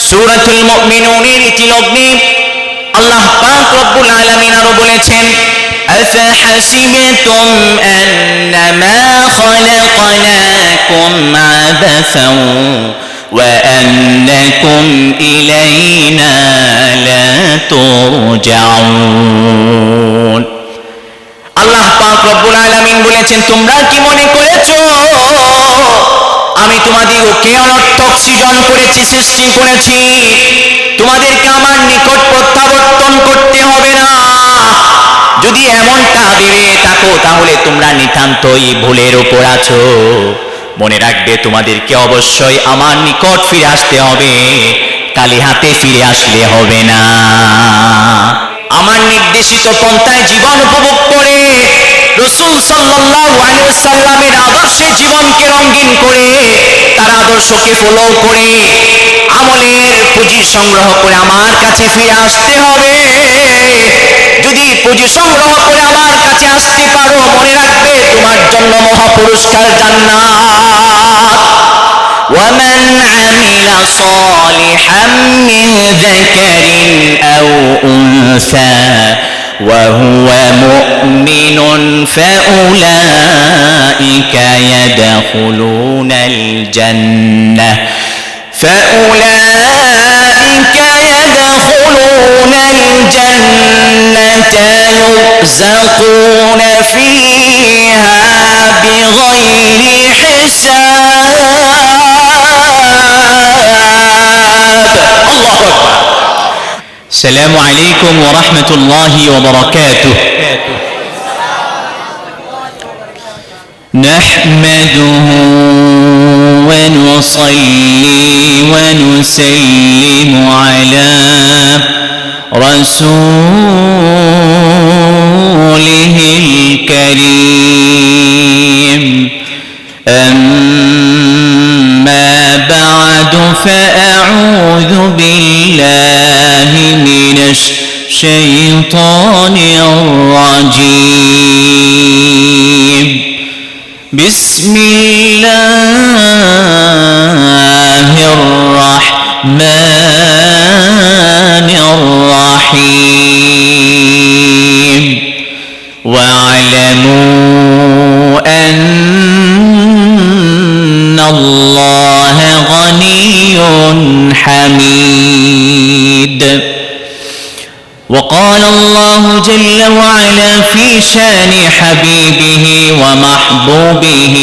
সূরাতুল মুমিনুনের ইতিলগ্নে আল্লাহ পাক রব্বুল আলামিন আরো বলেছেন, আফাহাসিবতুম আন্নামা খালাকনাকুম আবাসান ওয়া আন্নাকুম ইলাইনা লা তুরজাউন। আল্লাহ পাক রব্বুল আলামিন বলেছেন, তোমরা কি মনে করেছো আমি তোমাদেরকে অনর্থক সৃজন করেছি, সৃষ্টি করেছি, তোমাদেরকে আমার নিকট প্রত্যাবর্তন করতে হবে না? যদি এমনটা ভেবে থাকো তাহলে তোমরা নিতান্তই ভুলের উপর আছো। মনে রাখবে তোমাদেরকে অবশ্যই আমার নিকট ফিরে আসতে হবে, খালি হাতে ফিরে আসলে হবে না। আমার নির্দেশিত পন্থায় জীবন উপভোগ করে রাসূল সাল্লাল্লাহু আলাইহি ওয়াসাল্লামের আদর্শে জীবনকে রঙিন করে তার আদর্শকে ফলো করে আমলের পুঁজি সংগ্রহ করে আমার কাছে ফিরে আসতে হবে। যদি পুঁজি সংগ্রহ করে আমার কাছে আসতে পারো, মনে রাখবে তোমার জন্য মহা পুরস্কার জান্নাত। ومن عمل صالحا من ذكر أو أنثى وهو مؤمن فأولئك يدخلون الجنة يرزقون فيها بغير حساب. الله أكبر. السلام عليكم ورحمة الله وبركاته. نحمده ونصلي ونسلم على رسوله الكريم. أما بعد فأعوذ بالله من الشيطان الرجيم. بسم الله الرحمن الرحيم. واعلموا أن الله غني حميد. وقال الله جل وعلا في شان حبيبه ومحبوبه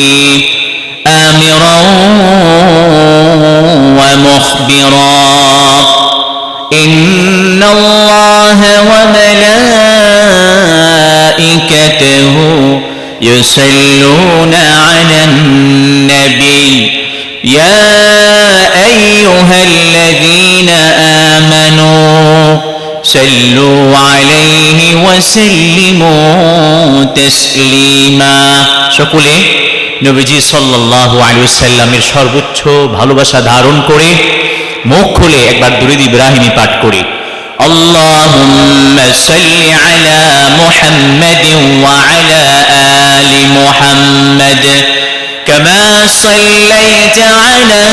آمرا ومخبرا: إن الله وملائكته يصلون على النبي يا أيها الذين آمنوا صلوا عليه وسلموا تسليما. সকলে নবীজি সাল্লাল্লাহু আলাইহি ওয়াসাল্লামের সর্বোচ্চ ভালোবাসা ধারণ করে মুখ খুলে একবার দুরূদ ইব্রাহিমী পাঠ করি। আল্লাহুম্মা সাল্লি আলা মুহাম্মাদিন ওয়া আলা আলি মুহাম্মাদ কামা সাল্লাইতা আলা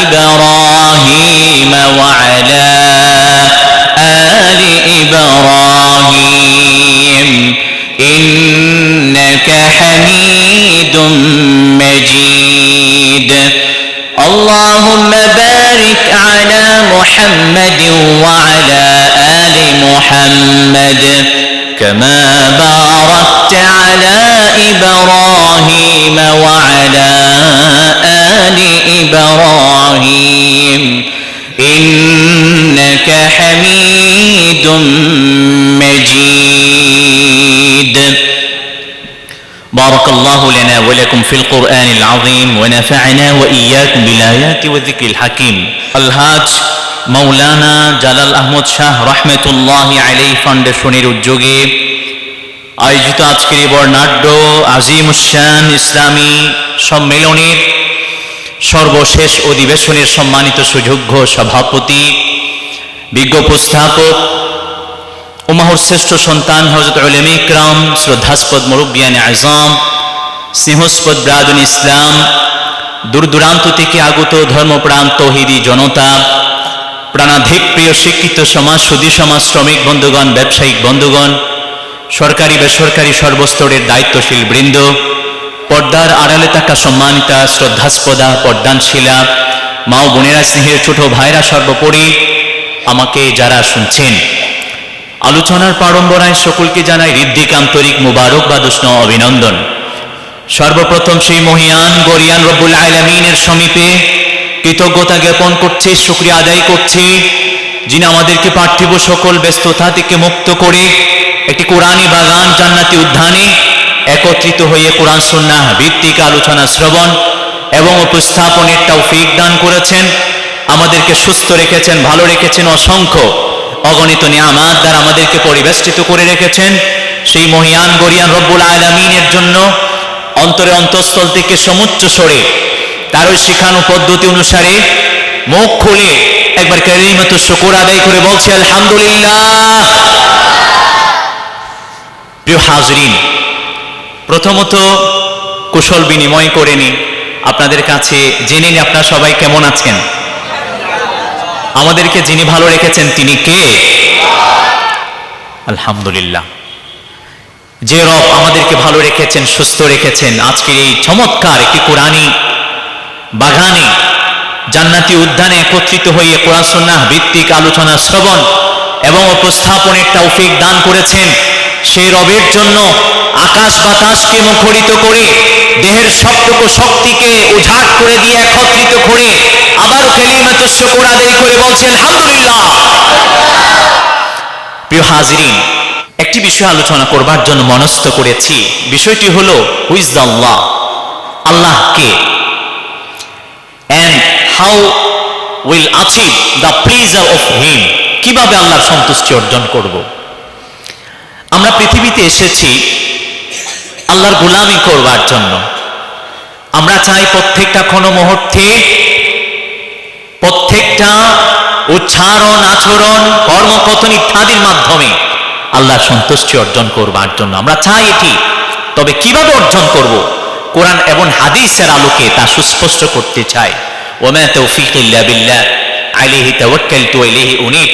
ইব্রাহিম ওয়া আলা আলি ইব্রাহিম ইন্নাকা হামিদুম মাজিদ. اللهم بارك على محمد وعلى آل محمد كما باركت على إبراهيم وعلى آل إبراهيم إنك حميد مجيد. بارك الله لنا ولكم في القرآن العظيم ونفعنا وإياكم بالآيات والذكر الحكيم. الحاج মৌলানা জালাল আহমদ শাহ রহমতুল্লাহি আলাইহি ফাউন্ডেশনের উদ্যোগে আয়োজিত আজকের এই বর্ণাঢ্য আজিমুশান ইসলামী সম্মেলনের সর্বশেষ অধিবেশনের সম্মানিত সুযোগ্য সভাপতি, বিজ্ঞ উপস্থাপক ও মহর শ্রেষ্ঠ সন্তান হযরত উলামা ইকরাম, শ্রদ্ধাস্পদ মুরব্বিয়ানে আযম, স্নেহস্পদ ব্রাদুল ইসলাম, দূর দূরান্ত থেকে আগত ধর্মপ্রাণ তৌহিদি জনতা, প্রাণাধিক প্রিয় শিক্ষিত সমাজ, সুধী সমাজ, শ্রমিক বন্ধুগণ, ব্যবসায়িক বন্ধুগণ, সরকারি বেসরকারি সর্বস্তরের দায়িত্বশীল বৃন্দ, পর্দার আড়ালে থাকা সম্মানিতা শ্রদ্ধাস্পদা পর্দানশীলা মা ও বোনেরা, স্নেহের ছোট ভাইরা, সর্বোপরি আমাকে যারা শুনছেন, আলোচনার প্রারম্ভরায় সকলকে জানাই হৃদ্দিক আন্তরিক মুবারকবাদ, উষ্ণ অভিনন্দন। সর্বপ্রথম সেই মহিয়ান গরিয়ান রব্বুল আলামিনের সমীপে কৃতজ্ঞতা জ্ঞাপন করছি, শুকরিয়া আদায় করছি, যিনি আমাদেরকে পার্থিব সকল ব্যস্ততা থেকে মুক্ত করে একটি কোরআনী বাগান, জান্নাতি উদ্যানে একত্রিত হয়ে কোরআন সুন্নাহ ভিত্তিক আলোচনা শ্রবণ এবং উপস্থাপনের তৌফিক দান করেছেন। আমাদেরকে সুস্থ রেখেছেন, ভালো রেখেছেন, অসংখ্য অগণিত নিয়ামত দ্বারা আমাদেরকে পরিবেষ্টিত করে রেখেছেন। সেই মহিয়ান গরিয়ান রব্বুল আলামিনের জন্য অন্তরে অন্তঃস্থল থেকে সমুচ্চ স্বরে তার ওই শিখানো পদ্ধতি অনুসারে মুখ খুলে একবার কালিমাতুশ শুকর আদায় করে বলছি আলহামদুলিল্লাহ। প্রিয় হাজরিন, প্রথমত কুশল বিনিময় করে নি, আপনাদের কাছে জেনে নি আপনারা সবাই কেমন আছেন। আমাদেরকে যিনি ভালো রেখেছেন তিনি কে? আলহামদুলিল্লাহ। যে রব আমাদেরকে ভালো রেখেছেন, সুস্থ রেখেছেন, আজকের এই চমৎকার একটি কোরআনী বাগানে, জান্নাতি উদ্যানে একত্রিত হয়ে কোরআন সুন্নাহ ভিত্তিক আলোচনা শ্রবণ এবং উপস্থাপনের তৌফিক দান করেছেন, সেই রবের জন্য আকাশ বাতাসকে মুখরিত করে, দেহের সবটুকু শক্তিকে উজাড় করে দিয়ে একত্রিত করে আবার কালিমাতুশ শুকর আদায় করে বলছি আলহামদুলিল্লাহ। প্রিয় হাজিরিন, একটি বিষয় আলোচনা করবার জন্য মনস্থ করেছি। বিষয়টি হলো who is the Allah, Allah K, and how will achieve the pleasure of him, কিভাবে আল্লাহর সন্তুষ্টি অর্জন করব। আমরা পৃথিবীতে এসেছি আল্লাহর গোলামি করবার জন্য। আমরা চাই প্রত্যেকটা কোনো মুহূর্তে, প্রত্যেকটা উচ্চারণ, আচরণ, কর্মকথন ইত্যাদির মাধ্যমে আল্লাহর সন্তুষ্টি অর্জন করবার জন্য আমরা চাই এটি। তবে কিভাবে অর্জন করব, কোরআন এবং হাদিসের আলোকে তা সুস্পষ্ট করতে চাই। ওয়া তাওফীকি ইল্লা বিল্লাহ আলাইহি তাওয়াক্কালতু ওয়া ইলাইহি উনীব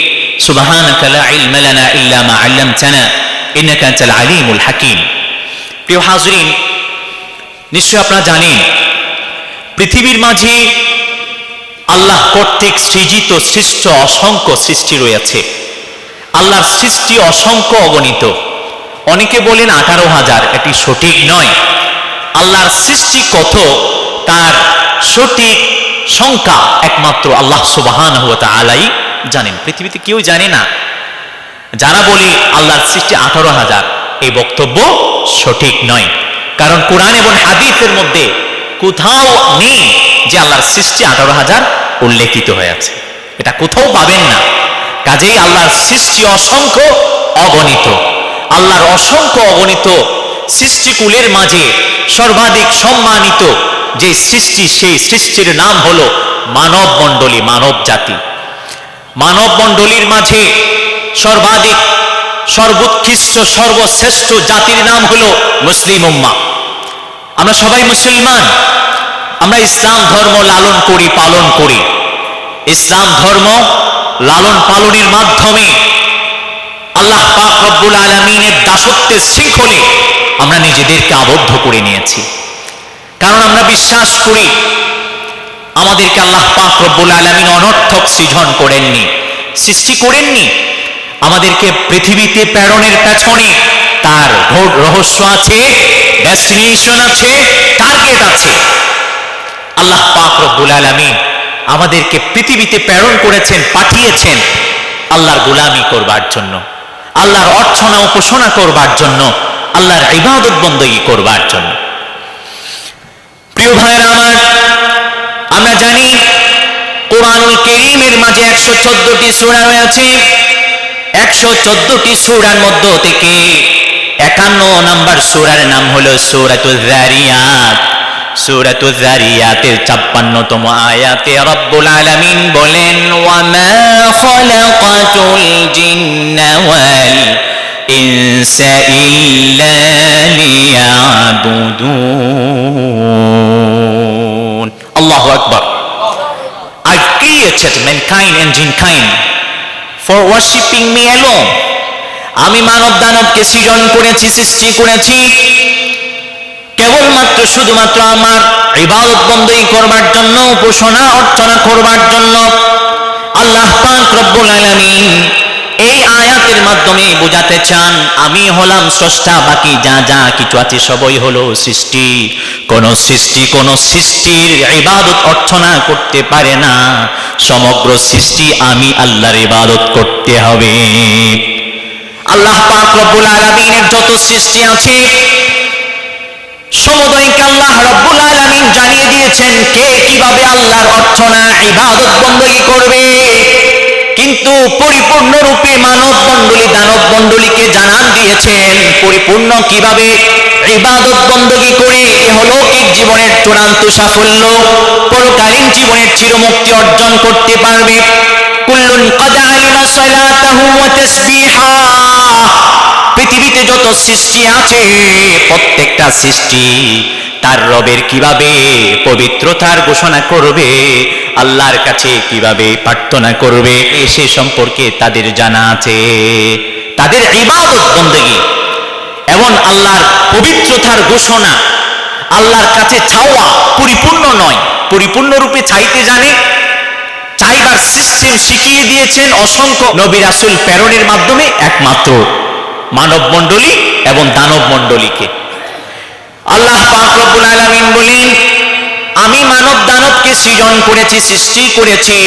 সুবহানাকা লা ইলমা লানা ইল্লা মা আল্লামতানা ইন্নাকা আনতাল আলিমুল হাকীম। প্রিয় হাজরিন, নিশ্চয় আপনারা জানেন পৃথিবীর মাঝে আল্লাহ কর্তৃক সৃজিত সৃষ্ট অসংখ্য সৃষ্টি রয়েছে। আল্লাহর সৃষ্টি অসংখ্য, অগণিত। অনেকে বলেন 18,000, এটি সঠিক নয়। আল্লাহর সৃষ্টি কত তার সঠিক সংখ্যা একমাত্র আল্লাহ সুবহানাহু ওয়া তাআলাই জানেন, পৃথিবীতে কেউ জানে না। যারা বলে আল্লাহর সৃষ্টি 18,000, এই বক্তব্য সঠিক নয়। কারণ কোরআন এবং হাদিসের মধ্যে কোথাও নেই যে আল্লাহর সৃষ্টি 18,000 উল্লেখিত হয়ে আছে, এটা কোথাও পাবেন না। কাজেই আল্লাহর সৃষ্টি অসংখ্য, অগণিত। আল্লাহর অসংখ্য অগণিত সৃষ্টিকুলের মাঝে সর্বাধিক সম্মানিত যে সৃষ্টি, সেই সৃষ্টির নাম হলো মানব মণ্ডলী, মানব জাতি। মানব মণ্ডলীর মাঝে সর্বাধিক, সর্বোৎকৃষ্ট, সর্বশ্রেষ্ঠ জাতির নাম হলো মুসলিম উম্মাহ। আমরা সবাই মুসলমান, আমরা ইসলাম ধর্ম লালন করি, পালন করি। ইসলাম ধর্ম লালন পালনের মাধ্যমে আল্লাহ পাক রব্বুল আলামিনের দাসত্বের শৃঙ্খলে আমরা নিজেদেরকে আবদ্ধ করে নিয়েছি। কারণ আমরা বিশ্বাস করি আমাদেরকে আল্লাহ পাক রব্বুল আলামিন অনর্থক সৃজন করেননি, সৃষ্টি করেননি। আমাদেরকে পৃথিবীতে প্রেরণের পেছনে তার রহস্য আছে, ডেস্টিনেশন আছে, টার্গেট আছে। আল্লাহ পাক রব্বুল আলামিন আমাদেরকে পৃথিবীতে প্রেরণ করেছেন, পাঠিয়েছেন আল্লাহর গোলামি করবার জন্য, আল্লাহর অর্চনা উপাসনা করবার জন্য, আল্লাহর ইবাদত বندگی করবার জন্য। প্রিয় ভাইরা আমার, আমরা জানি কোরআনুল কারীমের মাঝে 114টি সূরা রয়েছে। 114টি সূরার মধ্য থেকে 51 নম্বর সূরার নাম হলো সূরাতুয যারিয়াত। সূরাতুয যারিয়াতের 56তম আয়াতে রব্বুল আলামিন বলেন, ওয়া মা খালাকাতুল জিন্না ওয়াল ইনসা ইল্লা লিয়াবুদুন। Allahu Akbar. I've created mankind and jinkind for worshipping me alone. আমি মানব দানবকে সৃজন করেছি, সৃষ্টি করেছি কেবলমাত্র শুধুমাত্র আমার ইবাদত বন্দী করবার জন্য, উপাসনা অর্চনা করবার জন্য। আল্লাহ পাক রব্বুল আলামিন এই আয়াতের মাধ্যমে বোঝাতে চান আমি হলাম স্রষ্টা, বাকি যা যা কিছু আছে সবই হলো সৃষ্টি। কোন সৃষ্টির ইবাদত অর্চনা করতে পারে না, সমগ্র সৃষ্টি আমি আল্লাহর ইবাদত করতে হবে। আল্লাহ পাক রব্বুল আলামিনের যত সৃষ্টি আছে সমুদয়কে আল্লাহ রব্বুল আলামিন জানিয়ে দিয়েছেন কে কিভাবে আল্লাহর অর্চনা ইবাদত বندگی করবে, কিন্তু পরিপূর্ণরূপে মানব মণ্ডলী দানব মণ্ডলীকে জানান দিয়েছেন পরিপূর্ণ কিভাবে ইবাদত বندگی করে ইহলৌকিক জীবনের চূড়ান্ত সাফল্য, পরকালীন জীবনের চিরমুক্তি অর্জন করতে পারবে। কুল্লুন ক্বাদ আলিমা সালাতাহু ওয়া তাসবিহা, পৃথিবীতে যত সৃষ্টি আছে প্রত্যেকটা সৃষ্টি তার রবের কিভাবে পবিত্রতার ঘোষণা করবে, আল্লাহর কাছে কিভাবে প্রার্থনা করবে সে সম্পর্কে তাদের জানা আছে। তাদের ইবাদত বندگی এবং আল্লাহর পবিত্রতার ঘোষণা, আল্লাহর কাছে চাওয়া পরিপূর্ণ নয়, পরিপূর্ণরূপে চাইতে জানে, চাইবার সিস্টেম শিখিয়ে দিয়েছেন অসংখ্য নবী রাসূল প্রেরণের মাধ্যমে একমাত্র মানব মণ্ডলী এবং দানব মণ্ডলীকে। আল্লাহ পাক রব্বুল আলামিন বলেন আমি মানব দানবকে সৃজন করেছি, সৃষ্টি করেছি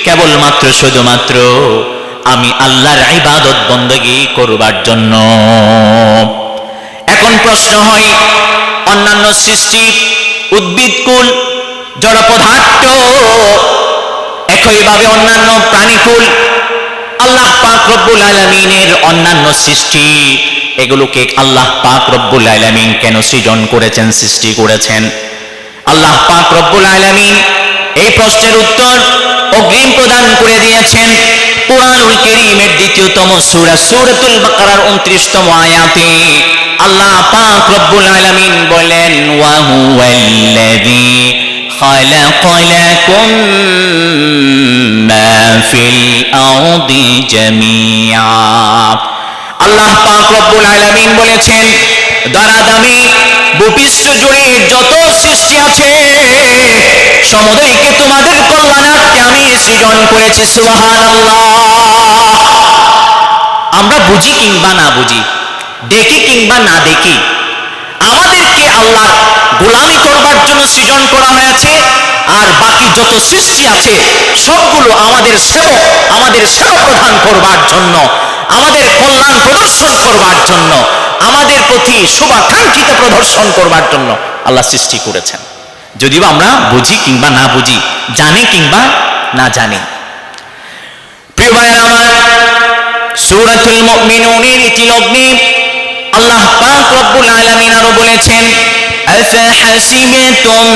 কেবলমাত্র শুধুমাত্র আমি আল্লাহর ইবাদত বندگی করবার জন্য। এখন প্রশ্ন হয় অন্যান্য সৃষ্টি উদ্ভিদকুল জড় পদার্থ একইভাবে অন্যান্য প্রাণীকুল আল্লাহ পাক রব্বুল আলামিনের অন্যান্য সৃষ্টি এগুলোকে আল্লাহ পাক রব্বুল আলামিন কেন সৃজন করেছেন, সৃষ্টি করেছেন? আল্লাহ পাক রব্বুল আলামিন এই প্রশ্নের উত্তর অগ্রিম প্রদান করে দিয়েছেন কুরআনুল কারীমের দ্বিতীয়তম সূরা সূরাতুল বাকারার 29তম আয়াতে। আল্লাহ পাক রব্বুল আলামিন বলেন ওয়া হুয়াল্লাযী খালাকা লাকুম মা ফিল আরদি জামিআ। আল্লাহ পাক রব্বুল আলামিন বলেছেন দারাদামি ভূপৃষ্ঠ জুড়ে যত সৃষ্টি আছে সমুদয়কে তোমাদের কল্যাণার্থে আমি সৃজন করেছি। সুবহানাল্লাহ। আমরা বুঝি কিংবা না বুঝি, দেখি কিংবা না দেখি, আমাদেরকে আল্লাহর গোলামি করবার জন্য সৃজন করা হয়েছে, আর বাকি যত সৃষ্টি আছে সবগুলো আমাদের সেবক, আমাদের সেবা প্রদান করবার জন্য, আমাদের কল্যাণ প্রদর্শন করবার জন্য, আমাদের প্রতি শুভাকাঙ্ক্ষিত প্রদর্শন করবার জন্য আল্লাহ সৃষ্টি করেছেন, যদিও আমরা বুঝি কিংবা না বুঝি, জানি কিংবা না জানি। প্রিয় ভাইরা আমার, সূরাতুল মুমিনুনের ইতিলগ্নে আল্লাহ পাক রব্বুল আলামিন আরো বলেছেন আফাহাসিবতুম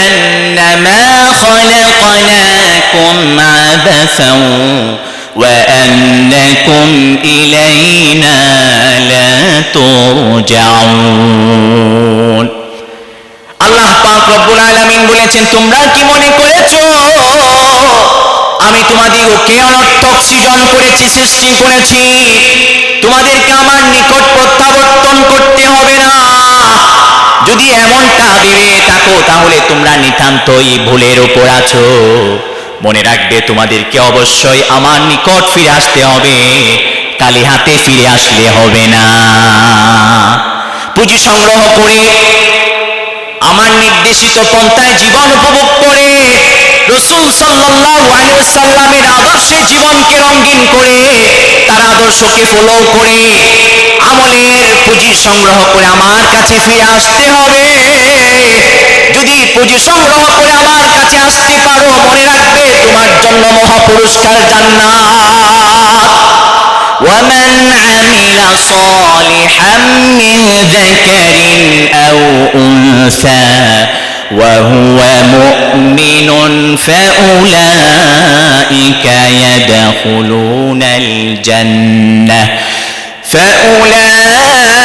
আন্নামা খালাকনাকুম আবাসান ওয়া আন্নাকুম ইলাইনা লা তুরজাউন। আল্লাহ পাক রব্বুল আলামিন বলেছেন তোমরা কি মনে করেছো আমি তোমাদেরকে অনর্থক সৃজন করেছি, সৃষ্টি করেছি, তোমাদেরকে আমার নিকট প্রত্যাবর্তন করতে হবে না? যদি এমনটা ভেবে থাকো তাহলে তোমরা নিতান্তই ভুলের উপর আছো। মনে রাখবে তোমাদেরকে অবশ্যই আমার নিকট ফিরে আসতে হবে, খালি হাতে ফিরে আসলে হবে না। পুঁজি সংগ্রহ করে আমার নির্দেশিত পন্থায় জীবন উপভোগ করে রাসূল সাল্লাল্লাহু আলাইহি ওয়াসাল্লামের আদর্শে জীবনকে রঙিন করে তার আদর্শকে ফলো করে আমলের পুঁজি সংগ্রহ করে আমার কাছে ফিরে আসতে হবে। যদি পুঁজি সংগ্রহ করে আমার কাছে আসতে পারো, মনে রাখবে তোমার জন্য মহা পুরস্কার জান্নাত। ومن عمل صالحا من ذكر أو أنثى وهو مؤمن فأولئك يدخلون الجنة فأولئك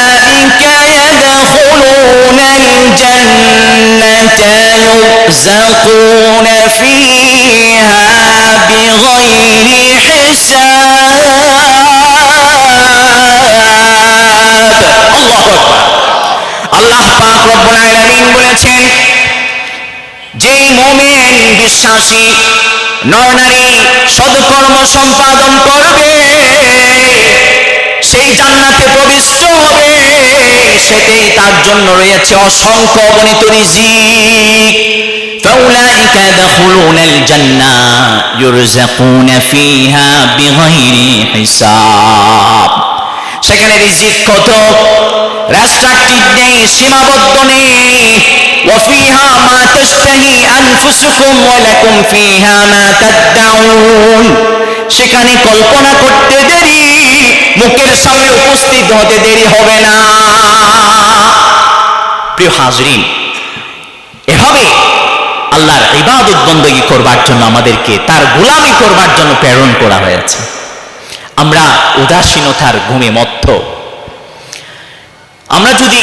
يدخلون الجنة يرزقون فيها بغير حساب আল্লাহু আকবার। আল্লাহ পাক রব্বুল আলামিন বলেছেন, যেই মুমিন বিশ্বাসী নরনারী সৎকর্ম সম্পাদন করবে সেই জান্নাতে প্রবিষ্ট হবে, সেটাই তার জন্য রয়েছে অসংখ্য অগণিত রিজিক। فأولئك يدخلون الجنة يرزقون فيها بغير حساب। সেখানে রিজিক কত, রেস্ট্রিক্টেড নেই, সীমাবদ্ধ নেই। وفيها ما تشتهي أنفسكم ولكم فيها ما تدعون। সেখানে কল্পনা করতে দেরি, মুখের সামনে উপস্থিত হতে দেরি হবে না। প্রিয় হাজরিন, এভাবে আল্লাহর ইবাদত বندگی করবার জন্য আমাদেরকে তার গোলামি করবার জন্য প্রেরণ করা হয়েছে। আমরা উদাসীনতার ঘুমে মত্ত। আমরা যদি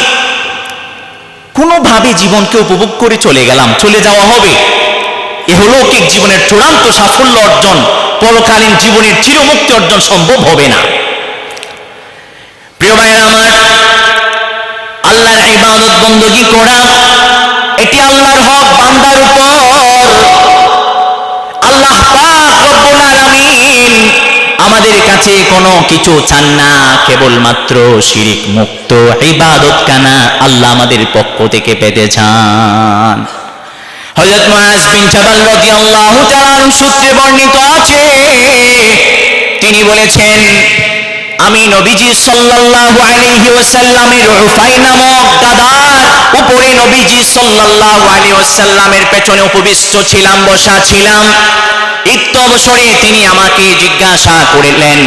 কোনোভাবে জীবনকে উপভোগ করে চলে গেলাম, চলে যাওয়া হবে, ইহলৌকিক জীবনের চূড়ান্ত সাফল্য অর্জন, পরকালীন জীবনের চিরমুক্তি অর্জন সম্ভব হবে না। প্রিয় ভাইরা আমার, আল্লাহর ইবাদত বندگی করা এটি আল্লাহর হক বান্দার উপর। আল্লাহ পাক রব্বুল আলামিন আমাদের কাছে কোনো কিছু চান না, কেবলমাত্র শিরিক মুক্ত ইবাদত কানা আল্লাহ আমাদের পক্ষ থেকে পেতে চান। হযরত মুআজ বিন জাবাল রাদিয়াল্লাহু তাআলা সূত্রে বর্ণিত আছে, তিনি বলেছেন, আমি নবীজি সাল্লাল্লাহু আলাইহি ওয়াসাল্লামের উফাই নামক গাধার উপরে নবীজি সাল্লাল্লাহু আলাইহি ওয়াসাল্লামের পেছনে উপবিষ্ট ছিলাম, বসা ছিলাম। ইত্য অবসরে তিনি আমাকে জিজ্ঞাসা করলেন,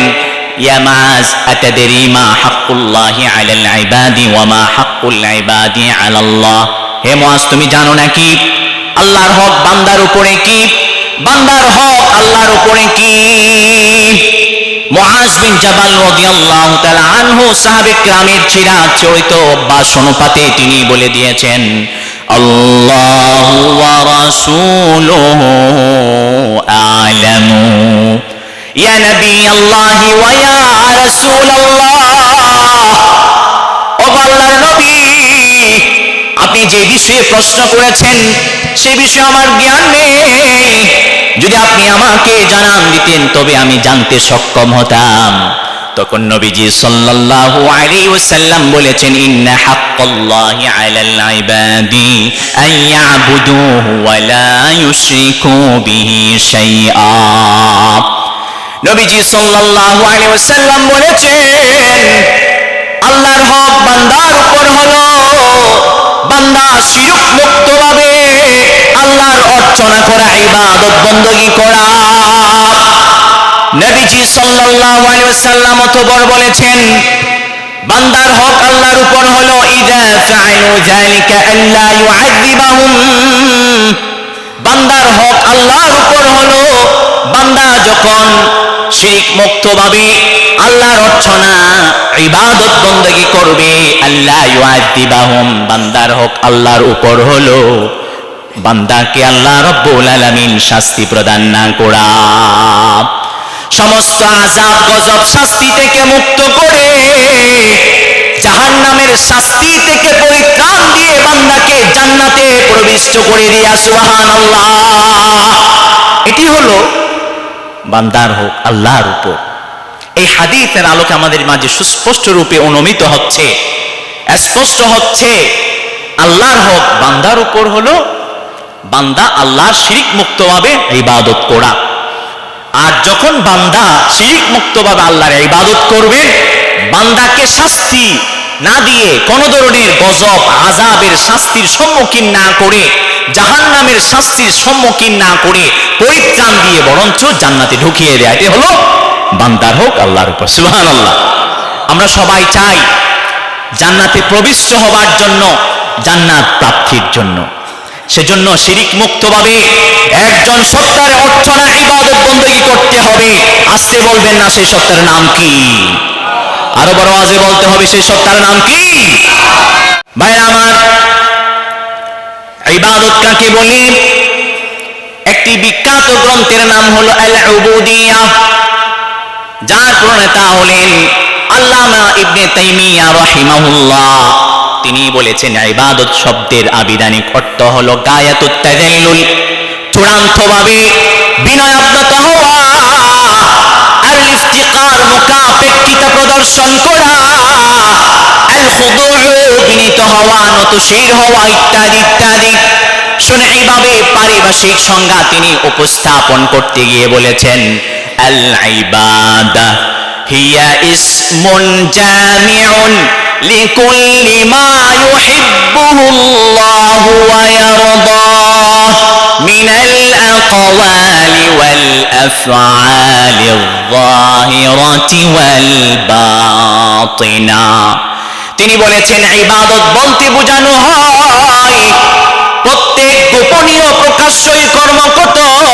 ইয়া মুআজ আতাদরি মা হাক্কুল্লাহি আলাল ইবাদি ওয়া মা হাক্কুল ইবাদি আলাল্লাহ। হে মুআজ, তুমি জানো নাকি আল্লাহর হক বান্দার উপরে কি, বান্দার হক আল্লাহর উপরে কি? মুআজ বিন জাবাল রাদিয়াল্লাহু তাআলা আনহু সাহাবে কিরামের চিরাচরিত অভ্যাস অনুপাতে তিনি বলে দিয়েছেন, আল্লাহু ওয়া রাসূলুহু আ'লামু। ইয়া নবী আল্লাহি ওয়া ইয়া রাসূলুল্লাহ, ও আল্লাহর নবী, আপনি যে বিষয়ে প্রশ্ন করেছেন সে বিষয়ে আমার জ্ঞান নেই। যদি আপনি আমাকে জানান দিতেন তবে আমি জানতে সক্ষম হতাম। তখন নবীজি সাল্লাল্লাহু আলাইহি ওয়াসাল্লাম বলেছেন, ইন্না হাক্কাল্লাহি আলাল ইবাদি আইয়াবুদুহু ওয়া লা ইউশরিকু বিহি শাইআ। নবীজি সাল্লাল্লাহু আলাইহি ওয়াসাল্লাম বলেছেন, আল্লাহর হক বান্দার উপর হলো বান্দা শিরক মুক্তভাবে আল্লাহর অর্চনা করা, ইবাদত বندگی করা। নবীজি সাল্লাল্লাহু আলাইহি ওয়াসাল্লাম অতঃপর বলেছেন, বান্দার হক আল্লাহর উপর হলো ইযা ফাআলু যালিকা আল্লা ইউআযিবাহুম। বান্দার হক আল্লাহর উপর হলো বান্দা যখন শিরক মুক্তভাবে আল্লাহর অর্চনা ইবাদত বندگی করবে, আল্লা ইউআযিবাহুম, বান্দার হক আল্লাহর উপর হলো বান্দাকে আল্লাহ রব্বুল আলামিন শাস্তি প্রদান না করা, সমস্ত আযাব গজব শাস্তি থেকে মুক্ত করে জাহান্নামের শাস্তি থেকে পরিত্রাণ দিয়ে বান্দাকে জান্নাতে প্রবিষ্ট করে দিয়া সুবহানাল্লাহ। এটি হলো বান্দার হক আল্লাহর উপর। এই হাদিসের আলোকে আমাদের মাঝে সুস্পষ্ট রূপে অনুমিত হচ্ছে, স্পষ্ট হচ্ছে, আল্লাহর হক বান্দার উপর হলো বান্দা আল্লাহর শিরিক মুক্তভাবে ইবাদত করা। আর যখন বান্দা শিরিক মুক্তভাবে আল্লাহর ইবাদত করবে, বান্দাকে শাস্তি না দিয়ে, কোনো ধরনের গজব আযাবের শাস্তির সম্মুখীন না করে, জাহান্নামের শাস্তির সম্মুখীন না করে পরিত্রাণ দিয়ে বরঞ্চ জান্নাতে ঢুকিয়ে দেয়, এটি হলো বান্দার হক আল্লাহর উপর। সুবহানাল্লাহ। আমরা সবাই চাই জান্নাতে প্রবিষ্ট হবার জন্য, জান্নাত প্রাপ্তির জন্য। সেজন্য শিরিক মুক্তভাবে একজন সত্তার অর্চনা ইবাদত বندگی করতে হবে। আস্তে বলবেন না, সেই সত্তার নাম কি? আরো বড় আওয়াজে বলতে হবে, সেই সত্তার নাম কি? ভাই আমার, ইবাদত কাকে বলি? একটি বিখ্যাত গ্রন্থের নাম হলো আল উবুদিয়াহ, যার প্রণেতা হলেন আল্লামা ইবনে তাইমিয়া রাহিমাহুল্লাহ। তিনি বলেছেন ইবাদত শব্দের আবিধানিক অর্থ হলো গায়াতুত তাযাল্লুল, চূড়ান্তভাবে বিনয়াবনত হওয়া, আর ইফতিকার মুকাপেক্ষিতা প্রদর্শন করা, আল খুদুউ বিনীত হওয়া, নতশির হওয়া ইত্যাদি ইত্যাদি। শুনে এইভাবে পারিভাষিক সংজ্ঞা তিনি উপস্থাপন করতে গিয়ে বলেছেন আল ইবাদা হিয়া ইসমুন জামিউন লিকুল্লি মা ইউহিব্বুহুল্লাহু ওয়া ইয়ারদাহ মিনাল আকওয়ালি ওয়াল আফআলিল যাহিরাতি ওয়াল বাতিনা। তিনি বলেছেন ইবাদত বলতে বোঝানো হয় প্রত্যেক গোপনীয় প্রকাশ্যই কর্মকথন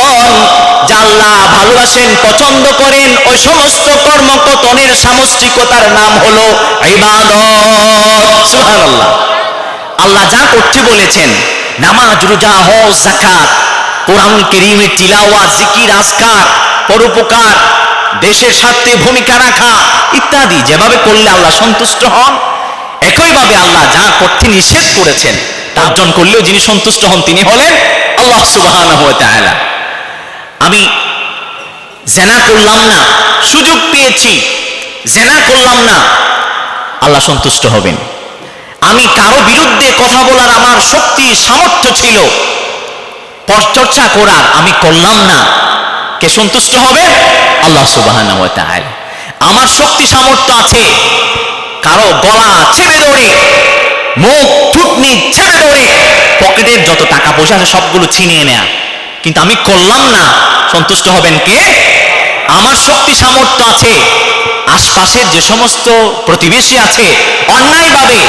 যা আল্লাহ ভালোবাসেন, পছন্দ করেন, ওই সমস্ত কর্মকথনের সামষ্টিকতার নাম হলো ইবাদত। সুবহানাল্লাহ। আল্লাহ যা করতে বলেছেন, নামাজ, রোজা, হজ, যাকাত, কোরআনুল কারীমের তিলাওয়াত, জিকির, আজকার, পরোপকার, দেশের স্বার্থে ভূমিকা রাখা ইত্যাদি যেভাবে করলে আল্লাহ সন্তুষ্ট হন, একইভাবে আল্লাহ যা করতে নিষেধ করেছেন তা অর্জন করলেও যিনি সন্তুষ্ট হন তিনি হলেন আল্লাহ সুবহানাহু ওয়া তাআলা। আমি জেনা করলাম না, সুযোগ পেয়েছি, জেনা করলাম না, আল্লাহ সন্তুষ্ট হবেন। আমি কারো বিরুদ্ধে কথা বলার আমার শক্তি সামর্থ্য ছিল, পরচর্চা করার, আমি করলাম না, কে সন্তুষ্ট হবে? আল্লাহ সুবহানাহু ওয়া তাআলা। আমার শক্তি সামর্থ্য আছে কারো গলা চেপে ধরে, মুখ থুতনি চেপে ধরে, পকেটের যত টাকা পয়সা আছে সবগুলো ছিনিয়ে নেয়া, কিন্তু আমি করলাম না, সন্তুষ্ট হবেন কে? আমার শক্তি সামর্থ্য আছে আশপাশের যে সমস্ত প্রতিবেশী আছে অন্যায়ভাবে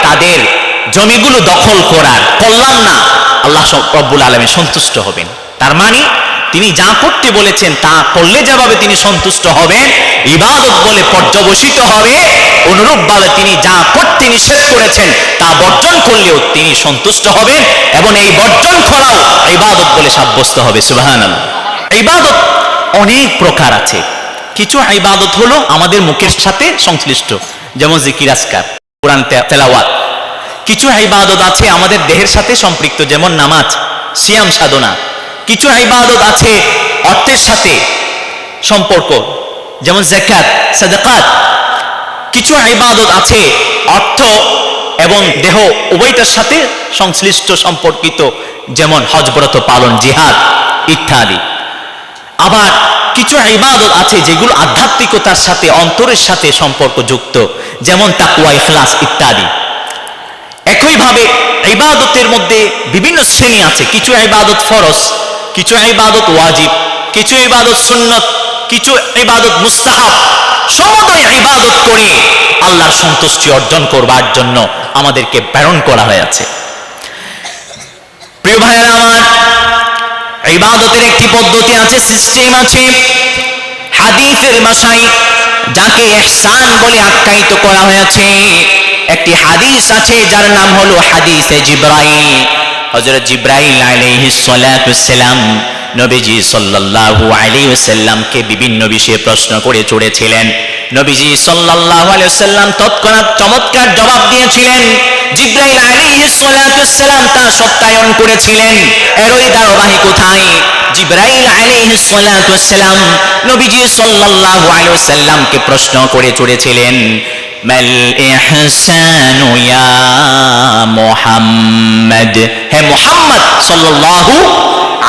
তাদের জমিগুলো দখল করার, করলাম না, আল্লাহ রব্বুল আলামিন সন্তুষ্ট হবেন। তার মানে তিনি যা করতে বলেছেন তা করলে যেভাবে তিনি সন্তুষ্ট হবেন, ইবাদত বলে পর্যবসিত হবে, অনুরূপভাবে তিনি যা করতে নিষেধ করেছেন তা বর্জন করলেও তিনি সন্তুষ্ট হবেন, এবং এই বর্জন করাও ইবাদত বলে সাব্যস্ত হবে। সুবহানাল্লাহ। ইবাদত অনেক প্রকার আছে। কিছু ইবাদত হলো আমাদের মুখের সাথে সংশ্লিষ্ট, যেমন জিকির, আজকার, কোরআন তেলাওয়াত। কিছু ইবাদত আছে আমাদের দেহের সাথে সম্পৃক্ত, যেমন নামাজ, সিয়াম সাধনা। কিছু ইবাদত আছে অর্থের সাথে সম্পর্ক, যেমন যাকাত, সাদাকাত। কিছু ইবাদত আছে অর্থ এবং দেহ উভয়টার সাথে সংশ্লিষ্ট সম্পর্কিত, যেমন হজ, ব্রত পালন, জিহাদ ইত্যাদি। আবার কিছু ইবাদত আছে যেগুলো আধ্যাত্মিকতার সাথে, অন্তরের সাথে সম্পর্কযুক্ত, যেমন তাকওয়া, ইখলাস ইত্যাদি। একইভাবে ইবাদতের মধ্যে বিভিন্ন শ্রেণী আছে। কিছু ইবাদত ফরজ, কিছু ইবাদত ওয়াজিব, কিছু ইবাদত সুন্নত, কিছু ইবাদত মুস্তাহাব। সমুদয় ইবাদত করে আল্লাহর সন্তুষ্টি অর্জন করবার জন্য আমাদেরকে প্রেরণ করা হয়েছে। প্রিয় ভাইয়েরা আমার, ইবাদতের একটি পদ্ধতি আছে, সিস্টেম আছে। হাদিসের ভাষায় যাকে ইহসান বলে আখ্যায়িত করা হয়েছে, একটি হাদিস আছে যার নাম হলো হাদিসে জিবরাইল। হযরত জিবরাইল আলাইহিস সালাতু ওয়াসসালাম নবীজি সাল্লাল্লাহু আলাইহি ওয়াসাল্লামকে বিভিন্ন বিষয়ে প্রশ্ন করে চলেছিলেন। নবীজি সাল্লাল্লাহু আলাইহি ওয়াসাল্লাম তৎক্ষণাৎ চমৎকার জবাব দিয়েছিলেন। জিবরাইল আলাইহিস সালাতু ওয়াসসালাম তা সত্যায়ন করেছিলেন। এরই ধারাবাহিকতায় জিবরাইল আলাইহিস সালাতু ওয়াসসালাম নবীজি সাল্লাল্লাহু আলাইহি ওয়াসাল্লামকে প্রশ্ন করে চলেছিলেন, মাল ইহসানু ইয়া মুহাম্মদ, হে মুহাম্মদ সাল্লাল্লাহু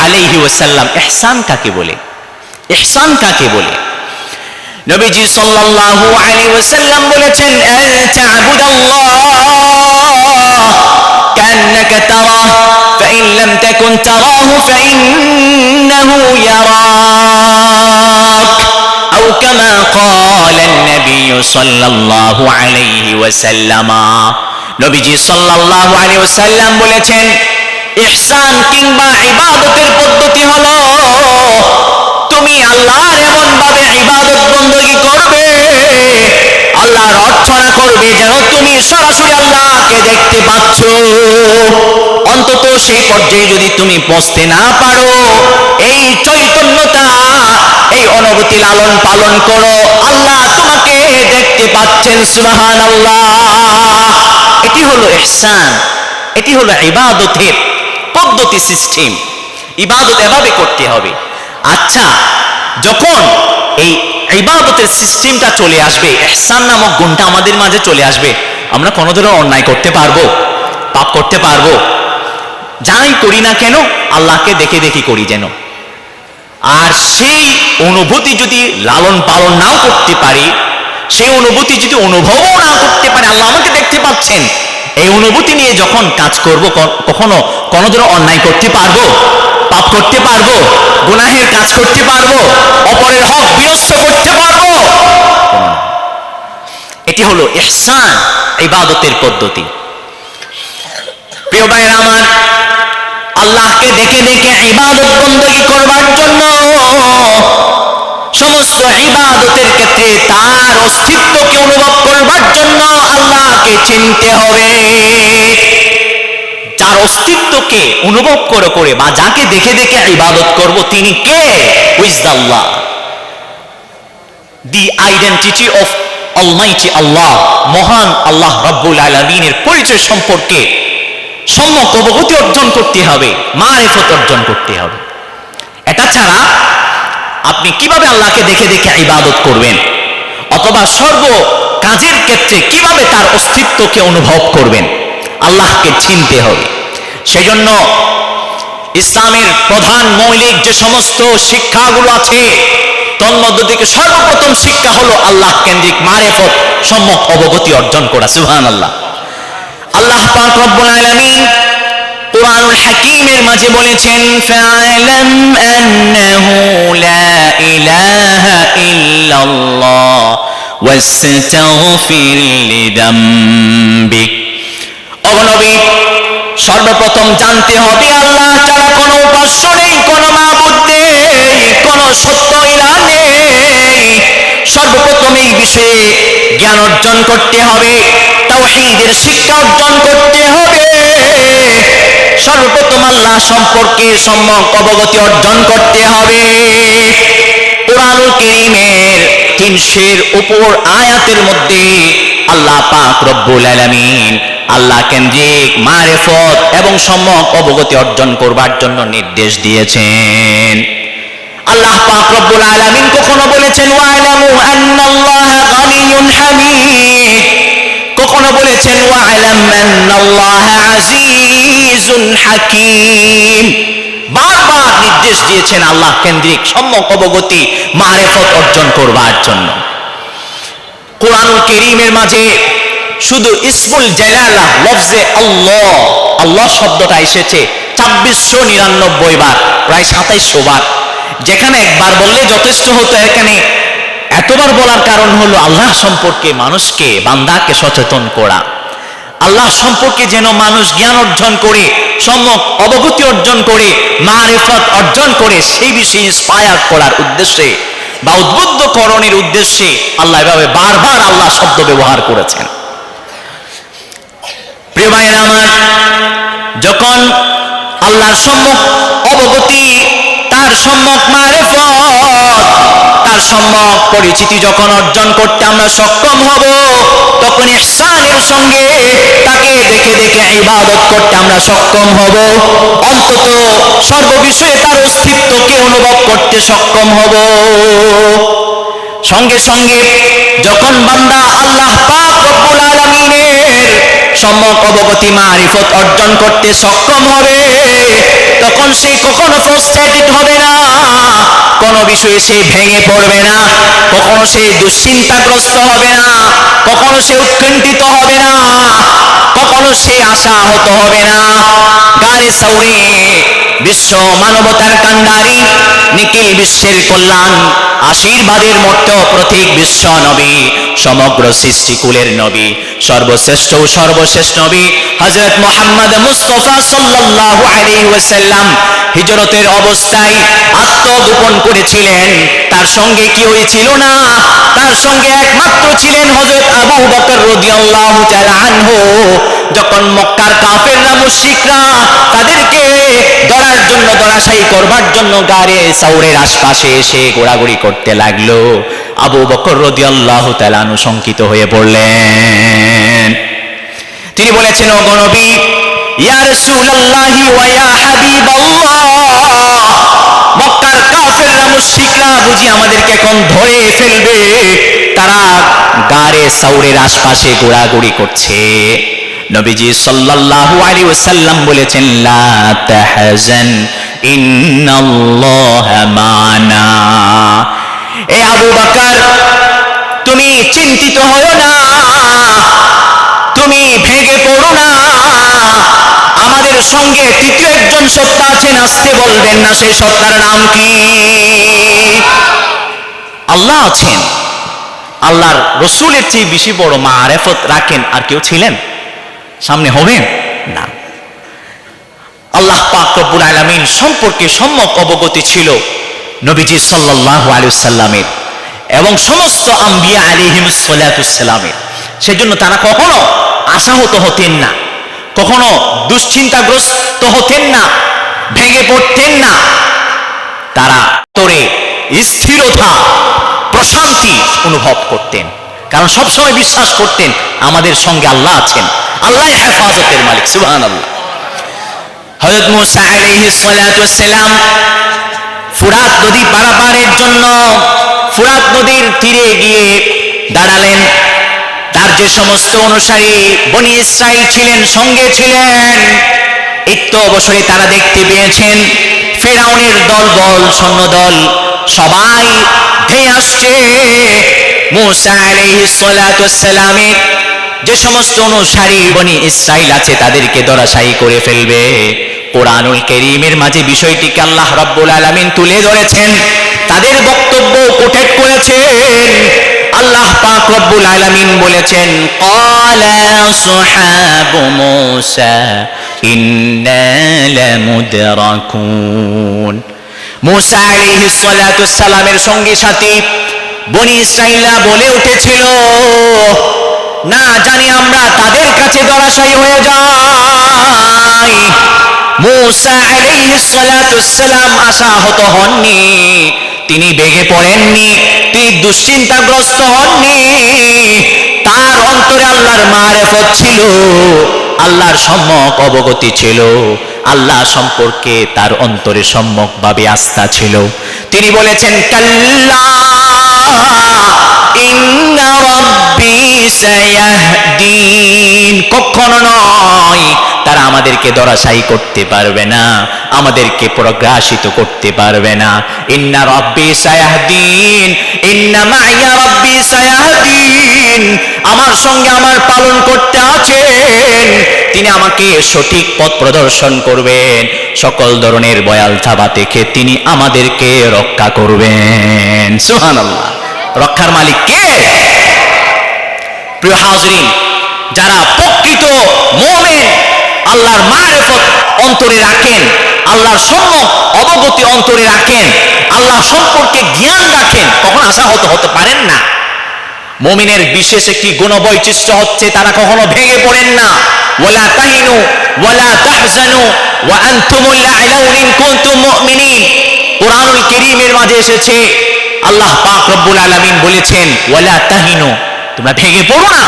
আলাইহি ওয়াসাল্লাম, ইহসান কাকে বলে? ইহসান কাকে বলে? নবীজি সাল্লাল্লাহু আলাইহি ওয়াসাল্লাম বলেছেন, আন তা'বুদাল্লাহ কান্নাকা তারাহ ফাইন লাম তাকুন তারাহু ফাইন্নাহু ইয়ারাক, আও কামা ক্বালা an-নবী সাল্লাল্লাহু আলাইহি ওয়াসাল্লাম। নবীজি সাল্লাল্লাহু আলাইহি ওয়াসাল্লাম বলেছেন, ইহসান কিংবা ইবাদতের পদ্ধতি হলো তুমি আল্লাহর এমন ভাবে ইবাদত বندگی করবে, আল্লাহর অর্চনা করবে যেন তুমি সরাসরি আল্লাহকে আল্লাহকে দেখতে পাচ্ছ। অন্তত সেই পর্যায়ে যদি তুমি পৌঁছতে না পারো, এই চৈতন্যতা, এই অনুভূতি লালন পালন করো, আল্লাহ তোমাকে দেখতে পাচ্ছেন। সুবহানাল্লাহ। এটি হলো ইহসান, এটি হলো ইবাদতের পদ্ধতি, সিস্টেম। ইবাদত এভাবে করতে হবে। আচ্ছা, যখন এই ইবাদতের সিস্টেমটা চলে আসবে, ইহসান নামক গুণটা আমাদের মাঝে চলে আসবে, আমরা কোনো ধরনের অন্যায় করতে পারবো, পাপ করতে পারবো? যাই করি না কেন আল্লাহকে দেখে দেখে করি যেন। আর সেই অনুভূতি যদি লালন পালন নাও করতে পারি, সেই অনুভূতি যদি অনুভবও না করতে পারি, আল্লাহ আমাকে দেখতে পাচ্ছেন, এই অনুভূতি নিয়ে যখন কাজ করব, কখনো কোনো ধরনের অন্যায় করতে পারবো, পাপ করতে পারবো, গুনাহের কাজ করতে পারবো, অপরের হক বিনষ্ট করতে পারবো? এটি হলো ইহসান, ইবাদতের পদ্ধতি। প্রিয় ভাইরা আমার, আল্লাহকে দেখে দেখে ইবাদত বندگی করবার জন্য সমস্ত ইবাদতের ক্ষেত্রে তার অস্তিত্বকে অনুভব করবার জন্য আল্লাহকে চিনতে হবে। যার অস্তিত্বকে অনুভব করে করে বা যাকে দেখে দেখে ইবাদত করব, তিনি কে? Who is Allah. The identity of almighty Allah, মহান আল্লাহ রাব্বুল আলামিনের পরিচয় সম্পর্কে সম্যক অবগতি অর্জন করতে হবে, মারিফত অর্জন করতে হবে। এটা ছাড়া আপনি কিভাবে আল্লাহকে দেখে দেখে ইবাদত করবেন, অথবা সর্ব কাজের ক্ষেত্রে কিভাবে তার অস্তিত্বকে অনুভব করবেন? আল্লাহকে চিনতে হবে। সেজন্য ইসলামের প্রধান মৌলিক যে সমস্ত শিক্ষাগুলো আছে, তন্মধ্য থেকে সর্বপ্রথম শিক্ষা হলো আল্লাহ কেন্দ্রিক মারিফত, সম্যক অবগতি অর্জন করা। সুবহানাল্লাহ। আল্লাহ পাক রব্বুল আলামিন কুরআনুল হাকীমের মাঝে বলেছেন, ফা'লাম আন্নাহু লা ইলাহা ইল্লাল্লাহ ওয়াস্তাগফির লিযামবিক। ও নবী, সর্বপ্রথম জানতে হবে আল্লাহ ছাড়া কোনো উপাস্য নেই, কোনো মাবুদ নেই, কোনো সত্য ইলাহ নেই। সর্বপ্রথম এই বিষয়ে জ্ঞান অর্জন করতে হবে, তাওহীদের শিক্ষা অর্জন করতে হবে। সর্বপ্রথম আল্লাহ সম্পর্কে সম্যক অবগতি অর্জন করতে হবে। কুরআনুল কারীমের 300-এর উপর আয়াতের মধ্যে আল্লাহ পাক রব্বুল আলামিন আল্লাহ কেন্দ্রিক মারিফত এবং সম্যক অবগতি অর্জন করবার জন্য নির্দেশ দিয়েছেন। আল্লাহ পাক রব্বুল আলামিন কখনো বলেছেন ওয়া'লামু আন্নাল্লাহা গানিয়্যুন হামিদ, কখনো বলেছেন ওয়া'লাম আন্নাল্লাহা আজিজুন হাকীম। বারবার নির্দেশ দিয়েছেন আল্লাহ কেন্দ্রিক সম্যক অবগতি মারিফত অর্জন করবার জন্য। কুরআনুল কারীমের মাঝে শুধু ইসমুল জালালাহ লফজে আল্লাহ, আল্লাহ শব্দটা এসেছে 2699 বার, প্রায় 2700 বার। যেখানে একবার বললে যথেষ্ট হতো, এখানে এতবার বলার কারণ হলো আল্লাহ সম্পর্কে মানুষকে, বান্দাকে সচেতন করা। আল্লাহ সম্পর্কে যেন মানুষ জ্ঞান অর্জন করে, সম্যক অবগতি অর্জন করে, মারিফত অর্জন করে, সেই বিষয়ে ইন্সপায়ার করার উদ্দেশ্যে বা উদ্বুদ্ধকরণের উদ্দেশ্যে আল্লাহ এভাবে বারবার আল্লাহ শব্দ ব্যবহার করেছেন। প্রিয় ভাইয়েরা আমার, যখন আল্লাহর সম্যক অবগতি, তার সম্যক মারিফত, তার সম্যক পরিচিতি যখন অর্জন করতে আমরা সক্ষম হব, তখন ইহসানের সঙ্গে তাকে দেখে দেখে ইবাদত করতে আমরা সক্ষম হব। অন্তত সর্ববিষয়ে তার অস্তিত্বকে অনুভব করতে সক্ষম হব। সঙ্গে সঙ্গে যখন বান্দা আল্লাহ পাক রব্বুল আলামিনের সম্যক অবগতি মারিফত অর্জন করতে সক্ষম হবে, তখন সে কখনো ফ্রাস্ট্রেটেড হবে না, কোনো বিষয়ে সে ভেঙে পড়বে না, কখনো সে দুশ্চিন্তাগ্রস্ত হবে না, কখনো সে উৎকণ্ঠিত হবে না, কখনো সে আশাহত হবে না। গারে সৌরে বিশ্ব মানবতার কান্ডারি, নিখিল বিশ্বের কল্যাণ আশীর্বাদের মূর্ত প্রতীক বিশ্ব নবী, সমগ্র সৃষ্টিকুলের নবী, সর্বশ্রেষ্ঠ ও সর্বশেষ নবী হযরত মুহাম্মদ মুস্তাফা সাল্লাল্লাহু আলাইহি ওয়াসাল্লাম হিজরতের অবস্থায় আত্মগোপন করেছিলেন। তার সঙ্গে কি হয়েছিল না? তার সঙ্গে একমাত্র ছিলেন হযরত আবু বকর রাদিয়াল্লাহু তাআলা আনহু। যখন মক্কার কাফেররা মুশরিকরা তাদেরকে ধরার জন্য, ধরাশায়ী করবার জন্য গারে সাউরের আশপাশে এসে ঘোরাঘুরি করতে লাগলো, আবু বকর রাদিয়াল্লাহু তাআলা আনহু শঙ্কিত হয়ে পড়লেন। তিনি বলেছেন, ও গো নবী, ইয়া রাসূলুল্লাহি ওয়া ইয়া হাবিবাল্লাহ, মক্কার কাফেররা মুশরিকরা বুঝি আমাদেরকে এখন ধরে ফেলবে, তারা গারে সাউরের আশপাশে ঘোরাঘুরি করছে। নবীজি সাল্লাল্লাহু আলাইহি ওয়াসাল্লাম বলেছেন, লা তাহজান ইন্নাল্লাহা মা'না। এ আবু বকর, তুমি চিন্তিত হয়ো না, তুমি ভেঙে পড়ো না, আমাদের সঙ্গে তৃতীয় একজন সত্তা আছেন, আসতে বলবেন না, সেই সত্তার নাম কি? আল্লাহ আছেন। আল্লাহর রসুলের চেয়ে বেশি বড় মারেফত রাখেন আর কেউ ছিলেন? সামনে হবেন না। আল্লাহ পাক রব্বুল আলামিন সম্পর্কে সম্যক অবগতি ছিল নবীজি সাল্লাল্লাহু আলাইহি ওয়াসাল্লামের এবং সমস্ত আম্বিয়া আলাইহিমুস সালাতুস সালামের। সেজন্য তারা কখনো আশাহত হতেন না, কখনো দুশ্চিন্তাগ্রস্ত হতেন না, ভেঙে পড়তেন না। তারা তোরে স্থিরতা, প্রশান্তি অনুভব করতেন, কারণ সবসময় বিশ্বাস করতেন আমাদের সঙ্গে আল্লাহ আছেন, আল্লাহ হেফাজতের মালিক। সুবহানাল্লাহ। হযরত মুসা আলাইহিস সালাতু ওয়াস সালাম ফুরাত নদী পারাপারের জন্য ফুরাত নদীর তীরে গিয়ে দাঁড়ালেন। তার যে সমস্ত অনুসারী বনি ইসরাইল ছিলেন, সঙ্গে ছিলেন, একটু অবসরে তারা দেখতে পেয়েছেন ফেরাউনের দলবল, সৈন্যদল সবাই ধেয়ে আসছে। মুসা আলাইহিস সালাতু ওয়াস সালামের যে সমস্ত অনুসারী বনি ইসরাইল আছে তাদেরকে ধরাশায়ী করে ফেলবে। কোরআনুল কারীমের মাঝে বিষয়টিকে আল্লাহ রাব্বুল আলামিন তুলে ধরেছেন, তাদের বক্তব্য কোটেট করেছেন। আল্লাহ পাক রব্বুল আলামিন বলেছেন, ক্বালা আসহাবু মূসা ইন্না লামুদরাকুন। মূসা আলাইহিস সালাতু ওয়াস সালামের সঙ্গী সাথী বনি ইসরাইলরা বলে উঠেছিল, না জানি আমরা তাদের কাছে ধরাশায়ী হয়ে যাই। মূসা আলাইহিস সালাতু ওয়াস সালাম আশাহত হননি, তিনি ভেঙে পড়েননি, তিনি দুশ্চিন্তাগ্রস্ত হননি। তার অন্তরে আল্লাহর মারেফত ছিল, আল্লাহর সম্যক অবগতি ছিল, আল্লাহ সম্পর্কে তার অন্তরে সম্যকভাবে আস্থা ছিল। তিনি বলেছেন, কাল্লা ইন্না রাব্বি সায়াহদিন। কখনো নয়, তারা আমাদেরকে ধরাশায়ী করতে পারবে না, আমাদেরকে প্রগ্রাসিত করতে পারবে না। ইন্না রাব্বি সায়াহদিন, ইন্না মাইয়া রাব্বি সায়াহদিন। আমার সঙ্গে আমার পালন করতে আছেন, তিনি আমাকে সঠিক পথ প্রদর্শন করবেন, সকল ধরনের বয়াল থাবা থেকে তিনি আমাদেরকে রক্ষা করবেন। সুবহানাল্লাহ। রক্ষার মালিক কে? প্রিয় হাজরিন, যারা প্রকৃত মুমিন, আল্লাহর মারেফত অন্তরে রাখেন, আল্লাহর সম্যক অবগতি অন্তরে রাখেন, আল্লাহ সম্পর্কে জ্ঞান রাখেন, কখন আশাহত হতে পারেন না। মুমিনের বিশেষ একটি গুণবৈশিষ্ট্য হচ্ছে তারা কখনো ভেঙে পড়েন না। ওয়ালা তাহিনু ওয়ালা তাহজানু ওয়া আনতুমুল আ'লাউন ইন কুনতুম মুমিনিন। কোরআনুল কারীমের মাঝে এসেছে, আল্লাহ পাক রব্বুল আলামিন বলেছেন, ওয়ালা তাহিনু, তোমরা ভেঙে পড়ো না,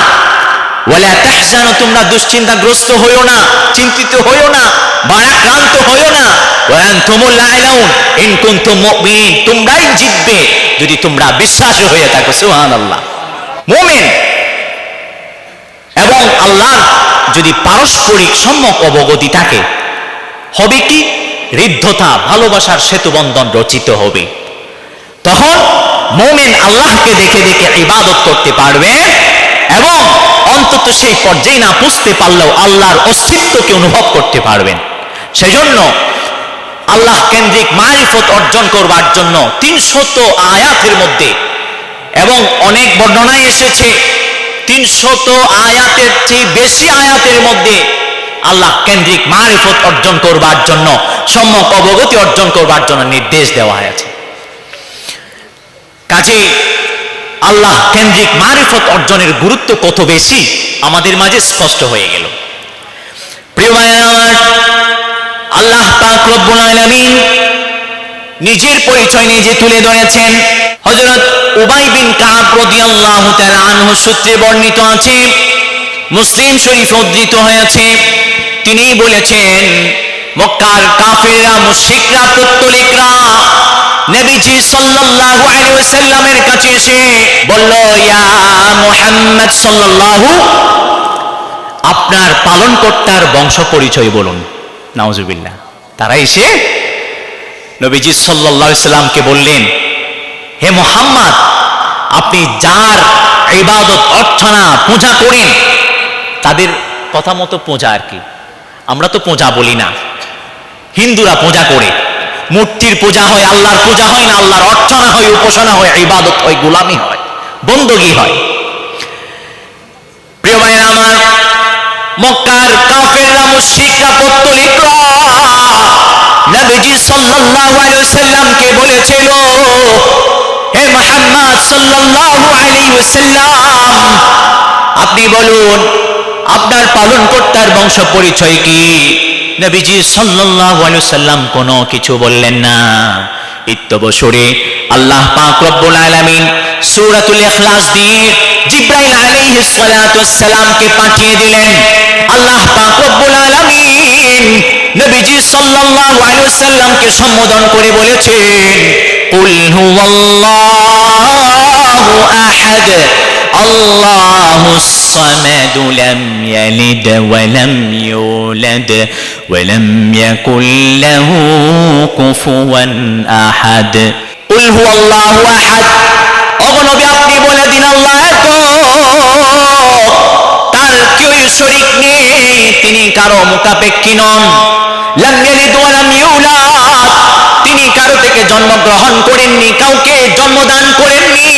ওয়ালা তাহজানু, তোমরা দুশ্চিন্তাগ্রস্ত হইও না, চিন্তিত হইও না, ভারাক্রান্ত হইও না, ওয়া আনতুমুল আ'লাউন ইন কুনতুম মুমিনিন, তোমরাই জিতবে যদি তোমরা বিশ্বাসী হয়ে থাকো। সুবহানাল্লাহ। মুমিন এবং আল্লাহর যদি পারস্পরিক সম্যক অবগতি থাকে, হবে কি? হৃদ্যতা, ভালোবাসার সেতুবন্ধন রচিত হবে। তখন মুমিন আল্লাহকে দেখে দেখে ইবাদত করতে পারবে এবং অন্তত সেই পর্যায়ে না পুষতে পারলেও আল্লাহর অস্তিত্বকে অনুভব করতে পারবেন। সেজন্য আল্লাহ কেন্দ্রিক মারিফত অর্জন করবার জন্য 300 আয়াতের মধ্যে এবং অনেক বর্ণনায় এসেছে 300 আয়াতের চেয়ে বেশি আয়াতের মধ্যে আল্লাহ কেন্দ্রিক মারিফত অর্জন করবার জন্য, সম্যক অবগতি অর্জন করবার জন্য নির্দেশ দেওয়া হয়েছে। কাজে আল্লাহ কেন্দ্রিক মারিফত অর্জনের গুরুত্ব কত বেশি আমাদের মাঝে স্পষ্ট হয়ে গেল। প্রিয় ভাইরা আমার, আল্লাহ পাক রব্বুল আলামিন নিজের পরিচয় নিজে তুলে ধরেছেন। হযরত উবাই বিন কাব রাদিয়াল্লাহু তাআলা আনহু সূত্রে বর্ণিত আছে, মুসলিম শরীফে উদ্ধৃত হয়েছে, তিনি বলেছেন, মক্কার কাফেররা, মুশরিকরা, পৌত্তলিকরা নবীজি সাল্লাল্লাহু আলাইহি ওয়াসাল্লামের কাছে এসে বলল, ইয়া মুহাম্মদ সাল্লাল্লাহু, আপনার পালনকর্তার বংশ পরিচয় বলুন। নাউজুবিল্লাহ। তারা এসে নবীজি সাল্লাল্লাহু আলাইহি সাল্লামকে বললেন, হে মুহাম্মদ, আপনি যার ইবাদত অর্চনা পূজা করেন, তাদের কথা মতো পূজা আর কি, আমরা তো পূজা বলি না, হিন্দুরা পূজা করে, মূর্তির পূজা হয়, আল্লাহর পূজা হয় না, আল্লাহর অর্চনা হয়, উপাসনা হয়, ইবাদত হয়, গোলামি হয়, বন্দগি হয়। প্রিয় ভাইরা আমার, মক্কার কাফেররা, মুশরিকরা, পৌত্তলিকরা নবীজি সাল্লাল্লাহু আলাইহি ওয়াসাল্লামকে বলেছিল, হে মুহাম্মদ সাল্লাল্লাহু আলাইহি ওয়াসাল্লাম, আপনি বলুন আপনার পালনকর্তার বংশ পরিচয় কি? নবীজি সাল্লাল্লাহু আলাইহি ওয়াসাল্লাম কোনো কিছু বললেন না। ইত্তবসরে আল্লাহ পাক রব্বুল আলামিন সূরাতুল ইখলাস দিয়ে জিবরাইল আলাইহিস সালাতু ওয়াস সালামকে পাঠিয়ে দিলেন। আল্লাহ পাক রব্বুল আলামিন নবীজি সাল্লাল্লাহু আলাইহি ওয়াসাল্লামকে সম্বোধন করে বলেছেন, কুল হুয়াল্লাহু আহাদ আল্লাহুস সামাদ লাম ইয়ালিদ ওয়া লাম ইউলাদ ওয়া লাম ইয়াকুল লাহু কুফুয়ান আহাদ। কুল হুয়াল্লাহু আহাদ, ওগো নবী আপনি বলে দিন, আল্লাহ এক, তার কেউ শরীক নেই, তিনি কারো মুখাপেক্ষী নন। লাম ইয়ালিদ ওয়া লাম ইউলাদ, তিনি কারো থেকে জন্মগ্রহণ করেননি, কাউকে জন্মদান করেননি,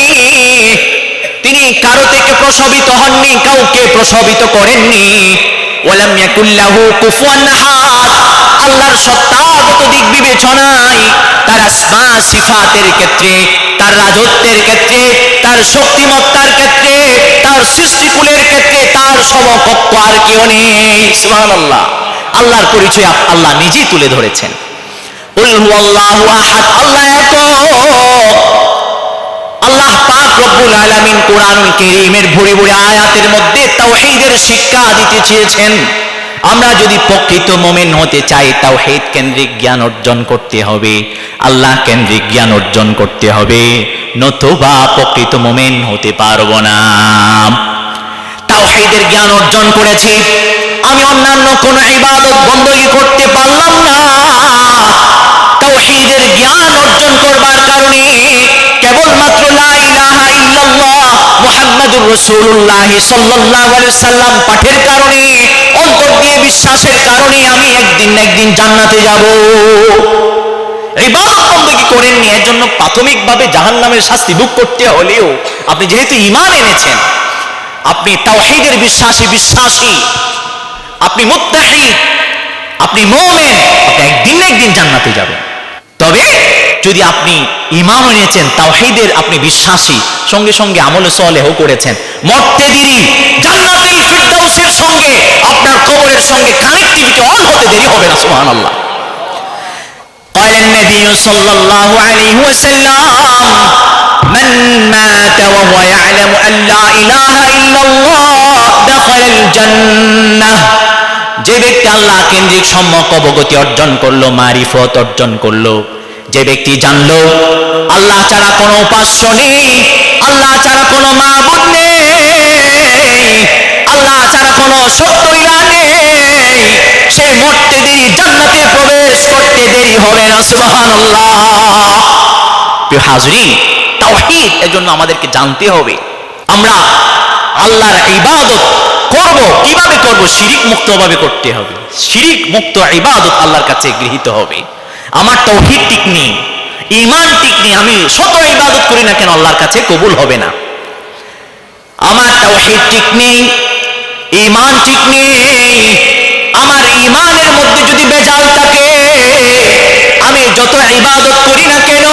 তিনি কারো থেকে প্রসবিত হননি, কাউকে প্রসবিত করেননি। ওয়া লাম ইয়াকুল লাহু কুফুয়ান আহাদ, আল্লাহর সত্তাগত দিক বিবেচনায়, তার আসমা সিফাতের ক্ষেত্রে, তার রাজত্বের ক্ষেত্রে, তার শক্তিমত্তার ক্ষেত্রে, তার সৃষ্টিকুলের ক্ষেত্রে তার সমকক্ষ আর কেউ নেই। সুবহানাল্লাহ। আল্লাহর পরিচয় আল্লাহ নিজেই তুলে ধরেছেন। কুল হুয়াল্লাহু আহাদ, আল্লাহ এক। আল্লাহ পাক রব্বুল আলামিন কোরআনুল কারীমের ভরে ভরে আয়াতের মধ্যে তাওহীদের শিক্ষা দিতে চেয়েছেন। আমরা যদি প্রকৃত মুমিন হতে চাই, তাওহীদ কেন্দ্রিক জ্ঞান অর্জন করতে হবে, আল্লাহ কেন্দ্রিক জ্ঞান অর্জন করতে হবে, নতুবা প্রকৃত মুমিন হতে পারবো না। তাওহীদের জ্ঞান অর্জন করেছি, আমি অন্যান্য কোনো ইবাদত বندگی করতে পারলাম না। তাওহীদের জ্ঞান অর্জন করবার কারণে কেবলমাত্র লা ইলাহা ইল্লাল্লাহ মুহাম্মাদুর রাসূলুল্লাহ সাল্লাল্লাহু আলাইহি ওয়াসাল্লাম পাঠের কারণে, অন্তর দিয়ে বিশ্বাসের কারণে আমি একদিন না একদিন জান্নাতে যাব। ইবাদত বندگی করেননি, এর জন্য প্রাথমিকভাবে জাহান্নামের শাস্তি ভোগ করতে হলেও আপনি যেহেতু ঈমান এনেছেন, আপনি তাওহীদের বিশ্বাসী, আপনি মুত্তাহিদ, আপনি মুমিন, আপনি একদিন না একদিন জান্নাতে যাবেন। তবে যদি আপনি ঈমান এনেছেন, তাওহীদের আপনি বিশ্বাসী, সঙ্গে সঙ্গে আমলে সালেহও করেছেন, মরতে দেরি জান্নাতুল ফিরদাউসের সঙ্গে আপনার কবরের সঙ্গে কানেক্টিভিটি অন হতে দেরি হবে না। সুবহানাল্লাহ। قال النبي صلى الله عليه وسلم من مات وهو يعلم أن لا إله إلا الله دخل الجنة। যে ব্যক্তি আল্লাহ কেন্দ্রিক সম্যক অবগতি অর্জন করলো, মারিফত অর্জন করলো, যে ব্যক্তি জানলো আল্লাহ ছাড়া কোনো উপাস্য নেই, আল্লাহ ছাড়া কোনো মাবুদ নেই, আল্লাহ ছাড়া কোনো সত্য ইলাহ নেই, সে মরতে দেরি জান্নাতে প্রবেশ করতে দেরি হবে না। সুবহানাল্লাহ। প্রিয় হাজরিন, তাওহীদ এর জন্য আমাদেরকে জানতে হবে। আমরা আল্লাহর ইবাদত করব, কিভাবে করব? শিরিক মুক্ত ভাবে করতে হবে। শিরিক মুক্ত ইবাদত আল্লাহর কাছে গৃহীত হবে। আমার তাওহীদ ঠিক নেই, ঈমান ঠিক নেই, আমি শত ইবাদত করি না কেন আল্লাহর কাছে কবুল হবে না। আমার তাওহীদ ঠিক নেই, ঈমান ঠিক নেই, আমার ঈমানের মধ্যে যদি বেজাল থাকে, আমি যত ইবাদত করি না কেন,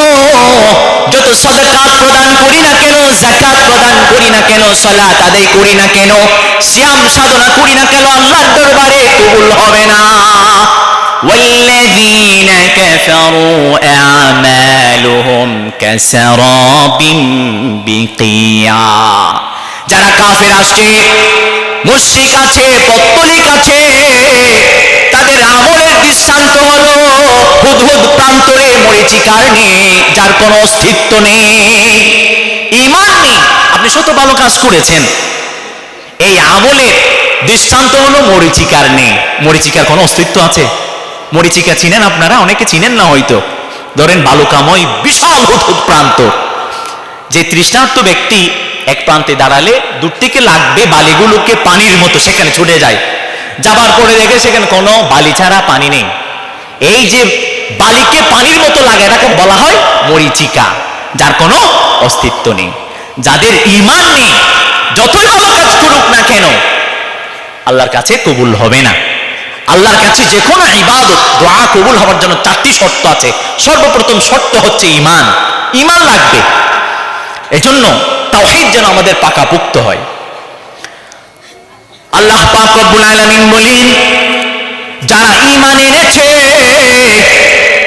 যত সাদাকাত প্রদান করি না কেন, যাকাত প্রদান করি না কেন, সালাত আদায় করি না কেন, সিয়াম সাধনা করি না কেন, আল্লাহর দরবারে কবুল হবে না। والذين كفروا أعمالهم كسراب بقيعا, যারা কাফের আছে, মুশরিক আছে, পত্তলিক আছে, তাদের আমলের দৃষ্টান্ত হলো হুদহুদ প্রান্তরে মরীচিকার নেই, যার কোনো অস্তিত্ব নেই, ঈমান নেই। আপনি শত ভালো কাজ করেছেন, এই আমলের দৃষ্টান্ত হলো মরীচিকার নেই। মরীচিকার কোনো অস্তিত্ব আছে? মরীচিকা চিনেন আপনারা? অনেকে চিনেন না হয়তো। ধরেন বালুকাময় বিশাল হুদহুদ প্রান্ত, যে তৃষ্ণার্ত ব্যক্তি এক প্রান্তে দাঁড়ালে দূর থেকে লাগবে বালিগুলোকে পানির মতো, সেখানে ছুটে যায়, যাবার পরে দেখে সেখানে কোনো বালি ছাড়া পানি নেই। এই যে বালিকে পানির মতো লাগে, এটাকে বলা হয় মরীচিকা, যার কোনো অস্তিত্ব নেই। যাদের ঈমান নেই, যতই ভালো কাজ করুক না কেন, আল্লাহর কাছে কবুল হবে না। আল্লাহর কাছে যে কোনো ইবাদত, দোয়া কবুল হওয়ার জন্য 4টি শর্ত আছে। সর্বপ্রথম শর্ত হচ্ছে ঈমান। ঈমান লাগবে, এজন্য তাওহীদ যেন আমাদের পাকাপোক্ত হয়। আল্লাহ পাক রব্বুল আলামিন বলেন, যারা ঈমান এনেছে,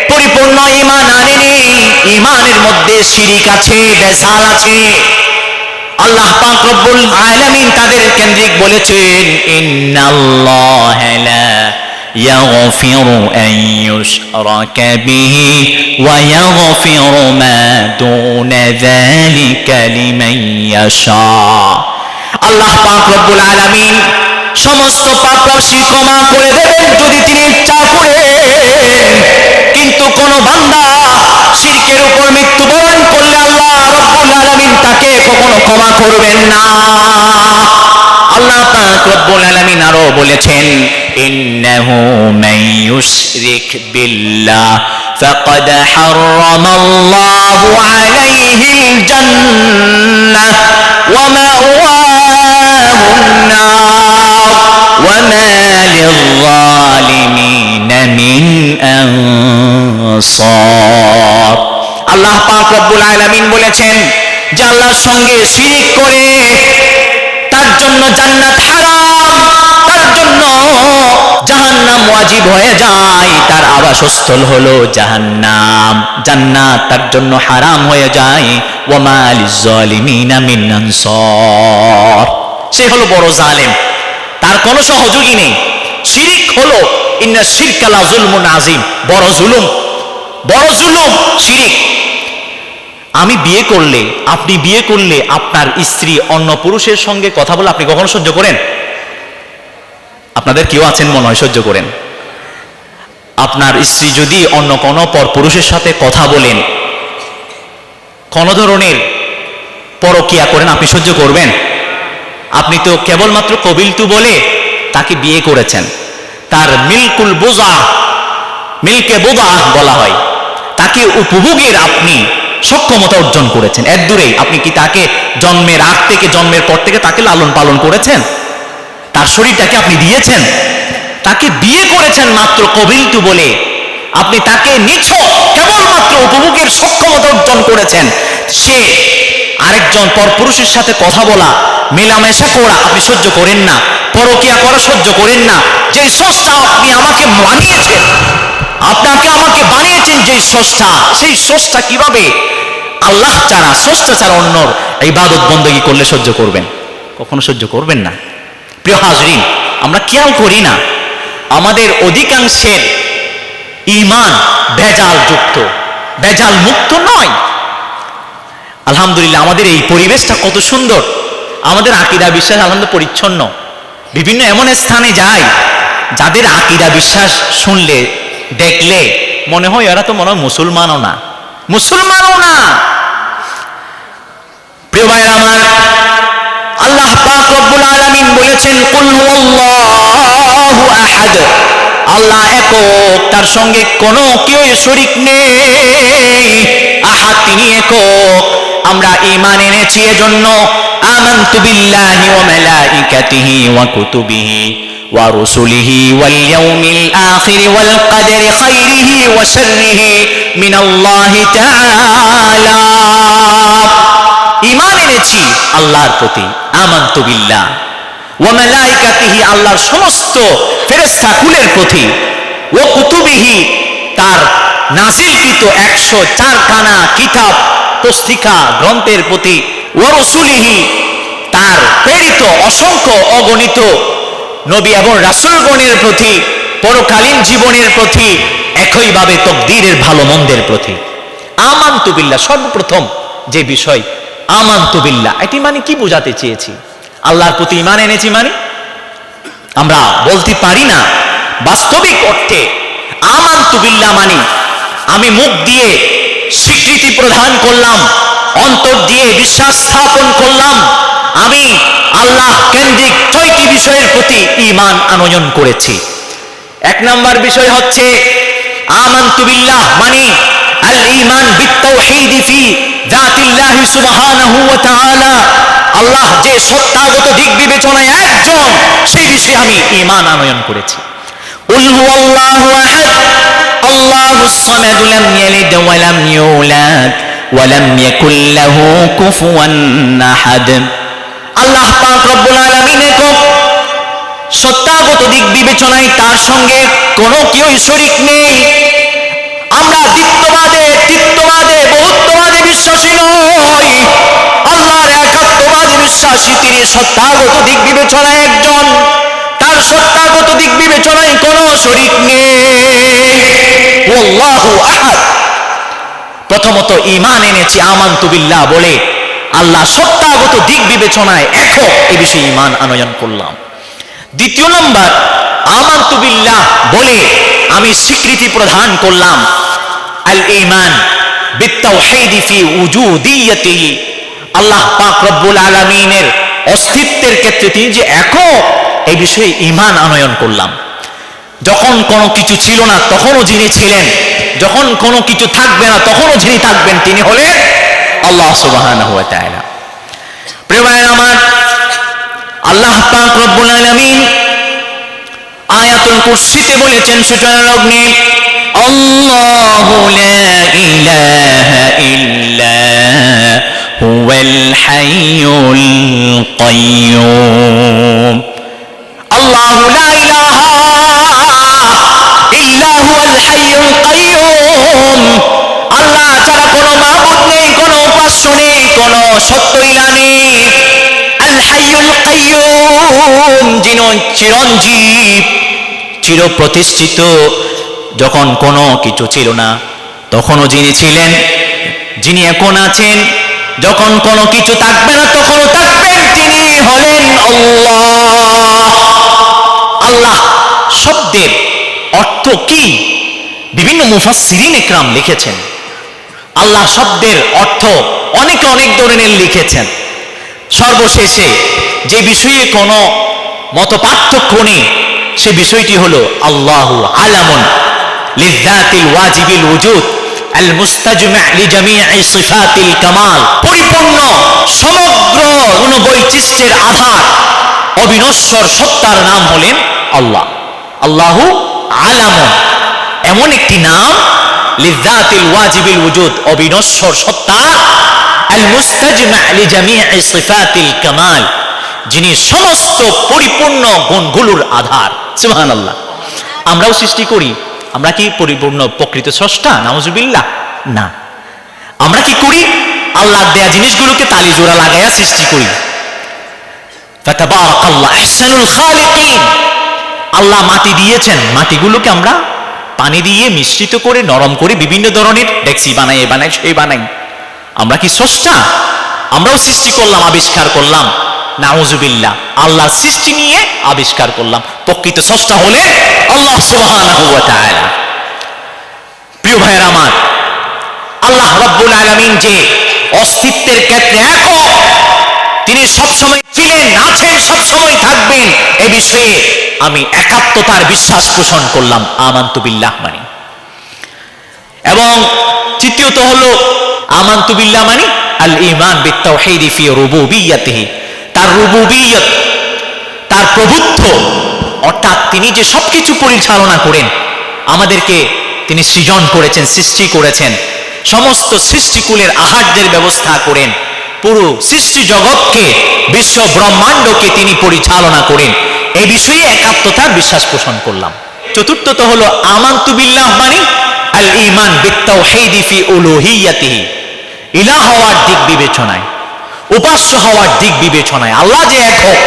পরিপূর্ণ ঈমান আনেনি, ঈমানের মধ্যে শিরিক আছে, বেজাল আছে, আল্লাহ পাক রব্বুল আলামিন তাদের কেন্দ্রিক বলেছেন, ইন্নাল্লাহা লা ইয়াগফিরু আন ইউশরাকা বিহি ওয়া ইয়াগফিরু মা দুনা যালিকা লিমান ইয়াশা। আল্লাহ পাক রব্বুল আলামিন সমস্ত পাপ রাশি ক্ষমা করে দেবেন যদি তিনি ইচ্ছা করেন, কিন্তু কোন বান্দা শিরকের উপর মৃত্যুবরণ করলে আল্লাহ রব্বুল আলামিন তাকে কখনো ক্ষমা করবেন না। আল্লাহ পাক রব্বুল আলামিন আরো বলেছেন, ইন্নাহু মান ইউশরিক বিল্লাহ ফাকাদ হারামাল্লাহু আলাইহিল জান্নাহ ওয়া মাওয়াহুন নার ওয়া মা লিয-যালিমিনা মিন আনসার। আল্লাহ পাক রব্বুল আলামিন বলেছেন যে আল্লাহর সঙ্গে শিরিক করে তার জন্য জান্নাত হারাম, তার জন্য জাহান্নাম ওয়াজিব হয়ে যায়, তার আবাসস্থল হলো জাহান্নাম, জান্নাত তার জন্য হারাম হয়ে যায়। ওয়া মা লিয-যালিমিনা মিন আনসার, সে হলো বড় জালেম, তার কোনো সহযোগী নেই। শিরিক হলো ইন্না শিরকা লা যুলমুন আযীম, বড় জুলুম, বড় জুলুম শিরিক। আমি বিয়ে করলে, আপনি বিয়ে করলে আপনার স্ত্রী অন্য পুরুষের সঙ্গে কথা বলে আপনি কখনো সহ্য করেন? আপনাদের কেউ আছেন মনে হয় সহ্য করেন। আপনার স্ত্রী যদি অন্য কোনো পরপুরুষের সাথে কথা বলেন, কোন ধরনের পরকিয়া করেন, আপনি সহ্য করবেন? আপনি তো কেবলমাত্র কবিলতু বলে তাকে বিয়ে করেছেন, তার মিলকুল বুজা, মিলকে বুদা বলা হয়, তাকে উপভোগের আপনি সক্ষমতা অর্জন করেছেন। এর দূরেই আপনি কি তাকে জন্মের আগ থেকে, জন্মের পর থেকে তাকে লালন পালন করেছেন? তার শরীরটাকে আপনি দিয়েছেন? তাকে বিয়ে করেছেন মাত্র কবিলতু বলে, আপনি তাকে নিছক কেবলমাত্র উপভোগের সক্ষমতা অর্জন করেছেন। সে আরেকজন পরপুরুষের সাথে কথা বলা, মেলামেশা করা আপনি সহ্য করেন না, পরকিয়া করা সহ্য করেন না। যে স্রষ্টা আপনি আমাকে বানিয়েছেন, আপনাকে আমাকে বানিয়েছেন যে স্রষ্টা, সেই স্রষ্টা কিভাবে আল্লাহ ছাড়া, স্রষ্টা ছাড়া অন্যর ইবাদত বন্দেগী করলে সহ্য করবেন? কখনো সহ্য করবেন না। প্রিয় হাজরিন, আমরা খেয়াল করি না, আমাদের অধিকাংশের ঈমান ভেজাল যুক্ত, ভেজাল মুক্ত নয়। আলহামদুলিল্লাহ আমাদের এই পরিবেশটা কত সুন্দর, আমাদের আকীদা বিশ্বাস আলহামদুলিল্লাহ পরিচ্ছন্ন। বিভিন্ন এমন স্থানে যাই যাদের আকীদা বিশ্বাস শুনলে, দেখলে মনে হয় এরা তো মনে হয় মুসলমানও না, মুসলমানও না। প্রিয় ভাইরা আমার, আল্লাহ পাক রব্বুল আলামিন বলেছেন, কুল হুয়াল্লাহু আহাদ, আল্লাহ একক, তার সঙ্গে কোনো কেউ শরীক নেই। আহাদ, তিনি একক। আমরা ঈমান এনেছি এজন্য, আমানতু বিল্লাহি ওয়া মালাইকাতিহি ওয়া কুতুবিহি ওয়া রুসুলিহি ওয়াল ইয়াউমিল আখির ওয়াল কদরি খাইরিহি ওয়া শাররিহি মিনাল্লাহি তাআলা। ঈমান এনেছি আল্লাহর প্রতি, আমানতু বিল্লাহ ওয়া মালাইকাতিহি, আল্লাহর সমস্ত ফেরেশতা কুলের প্রতি, ওয়া কুতুবিহি, তার নাজিলকৃত 104 খানা কিতাব পুস্তিকা গ্রন্থের প্রতি, ওয়া রাসূলিহি, তার প্রেরিত অসংখ্য অগণিত নবী এবং রাসূলগণের প্রতি, পরকালীন জীবনের প্রতি, একইভাবে তকদীরের ভালো মন্দের প্রতি। আমানতু বিল্লাহ, সর্বপ্রথম যে বিষয় আমানতু বিল্লাহ, এটি মানে কি বোঝাতে চেয়েছি? আল্লাহর প্রতি ঈমান এনেছি মানে আমরা বলতে পারি না, বাস্তবিক অর্থে আমানতু বিল্লাহ মানে আমি মুখ দিয়ে স্বীকৃতি প্রদান করলাম, অন্তর দিয়ে বিশ্বাস স্থাপন করলাম, আমি আল্লাহ কেন্দ্রিক 6টি বিষয়ের প্রতি ঈমান আনয়ন করেছি। 1 নম্বর বিষয় হচ্ছে আমানতু বিল্লাহ মানে আল ঈমান বিত-তাওহীদ ফি যাতিল্লাহি সুবহানাহু ওয়া তাআলা, আল্লাহ যে সত্তাগত দিক বিবেচনায় একজন, সেই বিষয়ে আমি ঈমান আনয়ন করেছি। কুল হুয়াল্লাহু আহাদ আল্লাহুস সামাদ লাম ইয়ালিদ ওয়া লাম ইউলাদ ওয়া লাম ইয়াকুল লাহু কুফুয়ান আহাদ। আল্লাহ পাক রব্বুল আলামিন একক, সত্তাগত দিক বিবেচনায় তার সঙ্গে কোনো কেউ শরীক নেই। আমরা দ্বিত্ববাদে, তৃতীয়বাদে, বহুত্ববাদে বিশ্বাসী নই, আল্লাহর একাত্মবাদে বিশ্বাসী। তিনি সত্তাগত দিক বিবেচনায় একজন, তার সত্তাগত দিক বিবেচনায় কোনো শরীক নেই। আল্লাহু আহাদ, প্রথমত ঈমান এনেছি আমানতু বিল্লাহ বলে, আল্লাহ সত্তাগত দিক বিবেচনায় একক, এ বিষয়ে ঈমান আনয়ন করলাম। দ্বিতীয় নম্বর, আমানতু বিল্লাহ বলে আমি স্বীকৃতি প্রদান করলাম আল ঈমান বিত-তাওহীদ ফি উজুদিয়্যতিহি, আল্লাহ পাক রব্বুল আলামিনের অস্তিত্বের ক্ষেত্রে তিনি যে একক, এই বিষয়ে ঈমান আনয়ন করলাম। যখন কোনো কিছু ছিল না তখনও যিনি ছিলেন, যখন কোনো কিছু থাকবে না তখনও যিনি থাকবেন, তিনি হলেন আল্লাহ সুবহানাহু ওয়া তাআলা। প্রিয় ভাইরা আমার, আল্লাহ পাক রব্বুল আলামিন আয়াতুল কুরসিতে বলেছেন সূচনা লগ্নে, আল্লাহু লা ইলাহা ইল্লা হুয়াল হাইয়ুল কাইয়্যুম। আল্লাহু লা ইলাহা ইল্লা হুয়াল হাইয়ুল কাইয়্যুম, আল্লাহ ছাড়া কোনো মাবুদ নেই, কোনো উপাস্য নেই, কোনো সত্য ইলাহ নেই। আল হাইয়ুল কাইয়্যুম, যিনি চিরঞ্জীব, চিরপ্রতিষ্ঠিত। যখন কোনো কিছু ছিল না তখনও যিনি ছিলেন, যিনি এখন আছেন, যখন কোনো কিছু থাকবে না তখনও থাকবেন, তিনি হলেন আল্লাহ। আল্লাহ শব্দের অর্থ কি? বিভিন্ন মুফাসসিরিন ইকরাম লিখেছেন। আল্লাহ শব্দের অর্থ অনেকে অনেক ধরনের লিখেছেন। সর্বশেষে যে বিষয়ে কোনো মত পার্থক্য নেই, সে বিষয়টি হলো আল্লাহু আলামুন লিযাতিল ওয়াজিবিল ওয়ুজুদ আল মুস্তাজমি' লিজামি'i সিফাতিল কামাল, পরিপূর্ণ সমগ্র গুণবৈচিত্র্যের আধার অবিনশ্বর সত্তার নাম হলেন আল্লাহ। আল্লাহু আলামুন এমন একটি নাম, লিযাতিল ওয়াজিবিল ওয়ুজুদ অবিনশ্বর সত্তা, আল মুস্তাজমি' লিজামি'i সিফাতিল কামাল, যিনি সমস্ত পরিপূর্ণ গুণগুলোর আধার। সুবহানাল্লাহ। আমরাও সৃষ্টি করি, আমরা কি পরিপূর্ণ প্রকৃত স্রষ্টা? নাউজুবিল্লাহ না। আমরা কি করি? আল্লাহ দেয়া জিনিসগুলোকে তালি জোড়া লাগাইয়া সৃষ্টি করি। ফাতাবারাকাল্লাহু আহসানুল খালিকিন, আল্লাহ মাটি দিয়েছেন, মাটিগুলোকে আমরা পানি দিয়ে মিশ্রিত করে নরম করে বিভিন্ন ধরনের ডেক্সি বানাই, এ বানাই, সেই বানাই। আমরা কি স্রষ্টা? আমরাও সৃষ্টি করলাম, আবিষ্কার করলাম। নাউজুবিল্লাহ, আল্লাহর সৃষ্টি নিয়ে আবিষ্কার করলাম। প্রকৃত স্রষ্টা হলে আল্লাহ সুবহানাহু ওয়া তাআলা। প্রিয় ভাইয়েরা আমার, আল্লাহ রাব্বুল আলামিন যে অস্তিত্বের ক্ষেত্রে একক, তিনি সবসময় ছিলেন, আছেন, সবসময় থাকবেন, এ বিষয়ে আমি একাত্মতার বিশ্বাস পোষণ করলাম, আমানতু বিল্লাহ মানে। এবং তৃতীয়ত হলো আমানতু বিল্লাহ মানে আল ঈমান বিত-তাওহীদ ফি রুবুবিয়্যাতিহি, তার রুবুবিয়ত, তার প্রভুত্ব, অর্থাৎ তিনি যে সবকিছু পরিচালনা করেন, আমাদেরকে তিনি সৃজন করেছেন, সৃষ্টি করেছেন, সমস্ত সৃষ্টিকুলের আহার্যের ব্যবস্থা করেন, পুরো সৃষ্টি জগৎকে, বিশ্ব ব্রহ্মাণ্ডকে তিনি পরিচালনা করেন। এই বিষয়ে একাত্মতার বিশ্বাস পোষণ করলাম। চতুর্থত হলো আমানতু বিল্লাহ, মানে আল ঈমান বিত্তাওহীদি ফি উলুহিয়্যাতিহি, ইলাহ হওয়ার দিক বিবেচনায়, উপাস্য হওয়ার দিক বিবেচনায় আল্লাহ যে একক,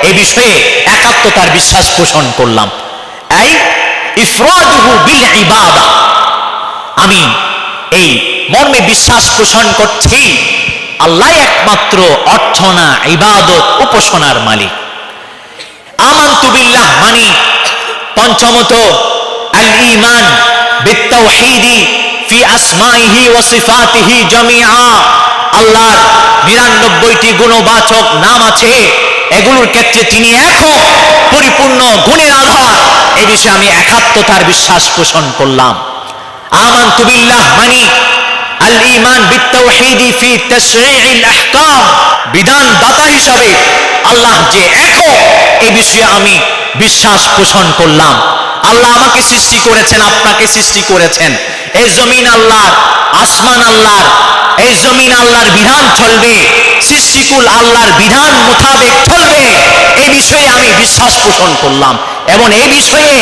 এই বিষয়ে একাত্মতার বিশ্বাস পোষণ করলাম। এই ইফরাদুহু বিল ইবাদা, আমি এই মর্মে বিশ্বাস পোষণ করছি আল্লাহ একমাত্র অর্চনা, ইবাদত, উপাসনার মালিক। আমানতু বিল্লাহ মানে পঞ্চমত আল ঈমান বিত্তাওহীদি ফি আসমাইহি ওয়া সিফাতিহি জামিআ, আল্লাহর 99টি গুণবাচক নাম আছে, এগুলোর ক্ষেত্রে তিনি একক, পরিপূর্ণ, গুণের আধার। এই বিষয়ে আমি একাত্মতার বিশ্বাস পোষণ করলাম। আমানতু বিল্লাহ মানে আল ঈমান বিত্তাওহীদি ফি তাশরীইল আহকাম, বিধান দাতা হিসাবে আল্লাহ যে একক, এই বিষয়ে আমি বিশ্বাস পোষণ করলাম। আল্লাহ আমাকে সৃষ্টি করেছেন, আপনাকে সৃষ্টি করেছেন, এই জমিন আল্লাহর, আসমান আল্লাহর, এই জমিন আল্লাহর বিধান চলবে, সৃষ্টিকুল আল্লাহর বিধান মোতাবেক চলবে, এই বিষয়ে আমি বিশ্বাস পোষণ করলাম। এবং এই বিষয়ে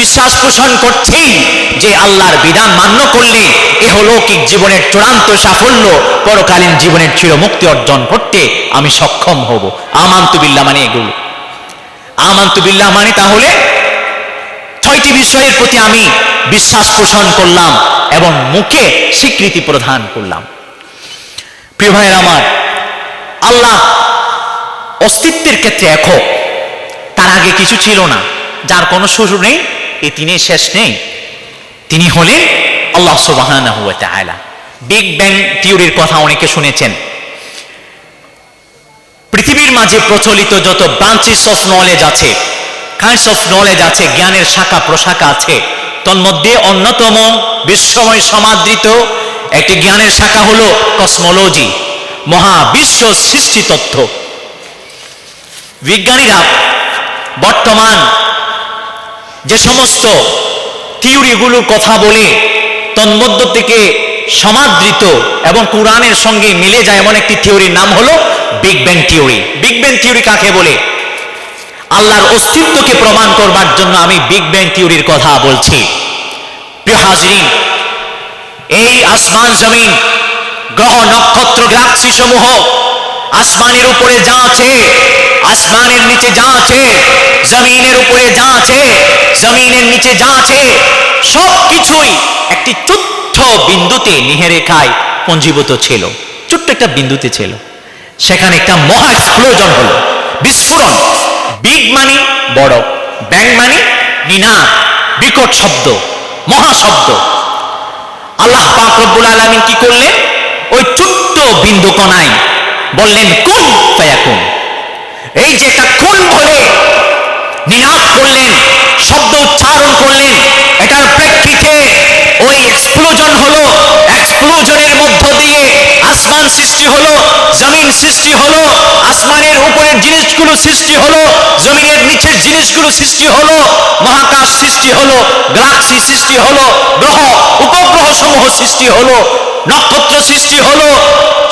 বিশ্বাস পোষণ করছি যে আল্লাহর বিধান মান্য করলে ইহলৌকিক জীবনের চূড়ান্ত সাফল্য, পরকালীন জীবনের চিরমুক্তি অর্জন করতে আমি সক্ষম হব। আমানতু বিল্লাহ মানে এগুলো। আমানতু বিল্লাহ মানে তাহলে 6টি বিষয়ের প্রতি আমি বিশ্বাস পোষণ করলাম এবং মুখে স্বীকৃতি প্রদান করলাম। প্রিয় ভাইয়ের আমার, আল্লাহ অস্তিত্বের ক্ষেত্রে একক, তার আগে কিছু ছিল না, যার কোনো শুরু নেই, এই তিনি শেষ নেই, তিনি হলেন আল্লাহ সুবহানাহু ওয়া তাআলা। বিগ ব্যাং থিওরির কথা অনেকে শুনেছেন। পৃথিবীর মাঝে প্রচলিত যত ব্রাঞ্চেস অফ নলেজ আছে, কাইন্ডস অফ নলেজ আছে, জ্ঞানের শাখা প্রশাখা আছে, তন্মধ্যে অন্যতম বিশ্বময় সমাদৃত একটি জ্ঞানের শাখা হলো কসমোলজি, মহাবিশ্ব সৃষ্টি তত্ত্ব। বিজ্ঞানীরা বর্তমান যে সমস্ত থিওরিগুলোর কথা বলে, তন্মধ্য থেকে সমাদৃত এবং কোরআনের সঙ্গে মিলে যায় এমন একটি থিওরির নাম হলো big bang theory. Big bang theory কাকে বলে? আল্লাহর অস্তিত্বকে প্রমাণ করবার জন্য আমি বিগ ব্যাং থিওরির কথা বলছি। প্রিয় হাজরিন, এই আসমান জমিন, গ্রহ নক্ষত্র, গ্যালাক্সি সমূহ, আসমানের উপরে যা আছে, আসমানের নিচে যা আছে, জমিনের উপরে যা আছে, জমিনের নিচে যা আছে, সবকিছুই একটি ছোট্ট বিন্দুতে নিহেরেখায় পঞ্জীভূত ছিল। ছোট্ট একটা বিন্দুতে ছিল, সেখানে একটা মহা এক্সপ্লোজন হলো, বিস্ফোরণ। বিগ মানে বড়, ব্যাং মানে নিনাদ, বিকট শব্দ, মহা শব্দ। আল্লাহ পাক রব্বুল আলামিন কি করলেন? ওই ছোট্ট বিন্দু কণায় বললেন কুন ফায়াকুন। এই যে একটা কুন বলে নিনাদ করলেন, শব্দ উচ্চারণ করলেন, এটার প্রেক্ষিতে ওই এক্সপ্লোজন হলো। এক্সপ্লোজনের মধ্য দিয়ে আসমান সৃষ্টি হলো, জমিন সৃষ্টি হলো, আসমানের উপরের জিনিসগুলো সৃষ্টি হলো, জমিনের নিচের জিনিসগুলো সৃষ্টি হলো, মহাকাশ সৃষ্টি হলো, গ্যালাক্সি সৃষ্টি হলো, গ্রহ উপগ্রহ সমূহ সৃষ্টি হলো, নক্ষত্র সৃষ্টি হলো,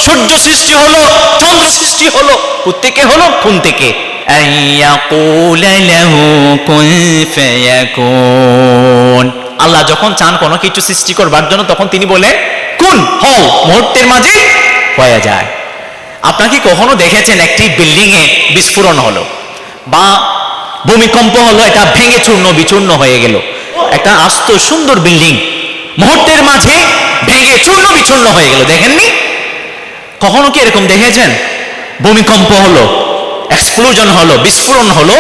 সূর্য সৃষ্টি হলো, চন্দ্র সৃষ্টি হলো। কোত্থেকে হলো? কোন থেকে? আল্লাহ যখন চান কোনো কিছু সৃষ্টি করবার জন্য, তখন তিনি বলে কুন হও, মুহূর্তের মাঝে হয়ে যায়। আপনারা কি কখনো দেখেছেন একটি বিল্ডিং এ বিস্ফোরণ হলো বা ভূমিকম্প হলো, এটা ভেঙে চূর্ণ বিচূর্ণ হয়ে গেল? একটা আস্ত সুন্দর বিল্ডিং মুহূর্তের মাঝে ভেঙে চূর্ণ বিচূর্ণ হয়ে গেল, দেখেননি? কখনো কি এরকম দেখেছেন? ভূমিকম্প হলো, এক্সপ্লোজন হলো, বিস্ফোরণ হলো,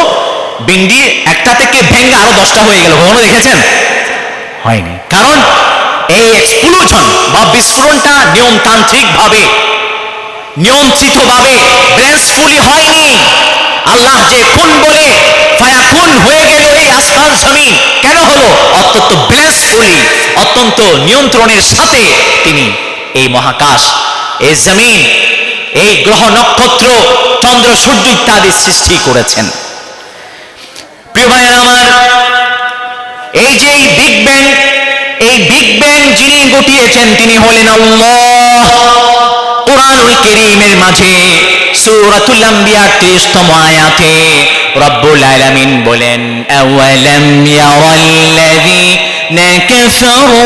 বিন্দি একটা থেকে ভেঙে আরো 10টা হয়ে গেল, কখনো দেখেছেন? হয়নি। কারণ এই এক্সপ্লোজন বা বিস্ফোরণটা নিয়মতান্ত্রিক ভাবে, নিয়ন্ত্রিত ভাবে, ব্রেসফুলি হয়নি। আল্লাহ যে কুন বলে ফায়াকুন হয়ে গেল এই আসমান জমিন, কেন হলো? অত্যন্ত ব্লেসফুলি, অত্যন্ত নিয়ন্ত্রণের সাথে তিনি এই মহাকাশ, এই জমিন, এই গ্রহ নক্ষত্র, চন্দ্র সূর্য ইত্যাদি সৃষ্টি করেছেন। প্রিয় ভাইয়েরা আমার, এই যে এই বিগ ব্যাং, এই বিগ ব্যাং যিনি ঘটিয়েছেন তিনি হলেন আল্লাহ। কুরআনুল কারীমের মাঝে সূরাতুল আম্বিয়ার 30তম আয়াতে রব্বুল আলামিন বলেন আওয়ালাম ইয়ারাল্লাযীনা কাফারু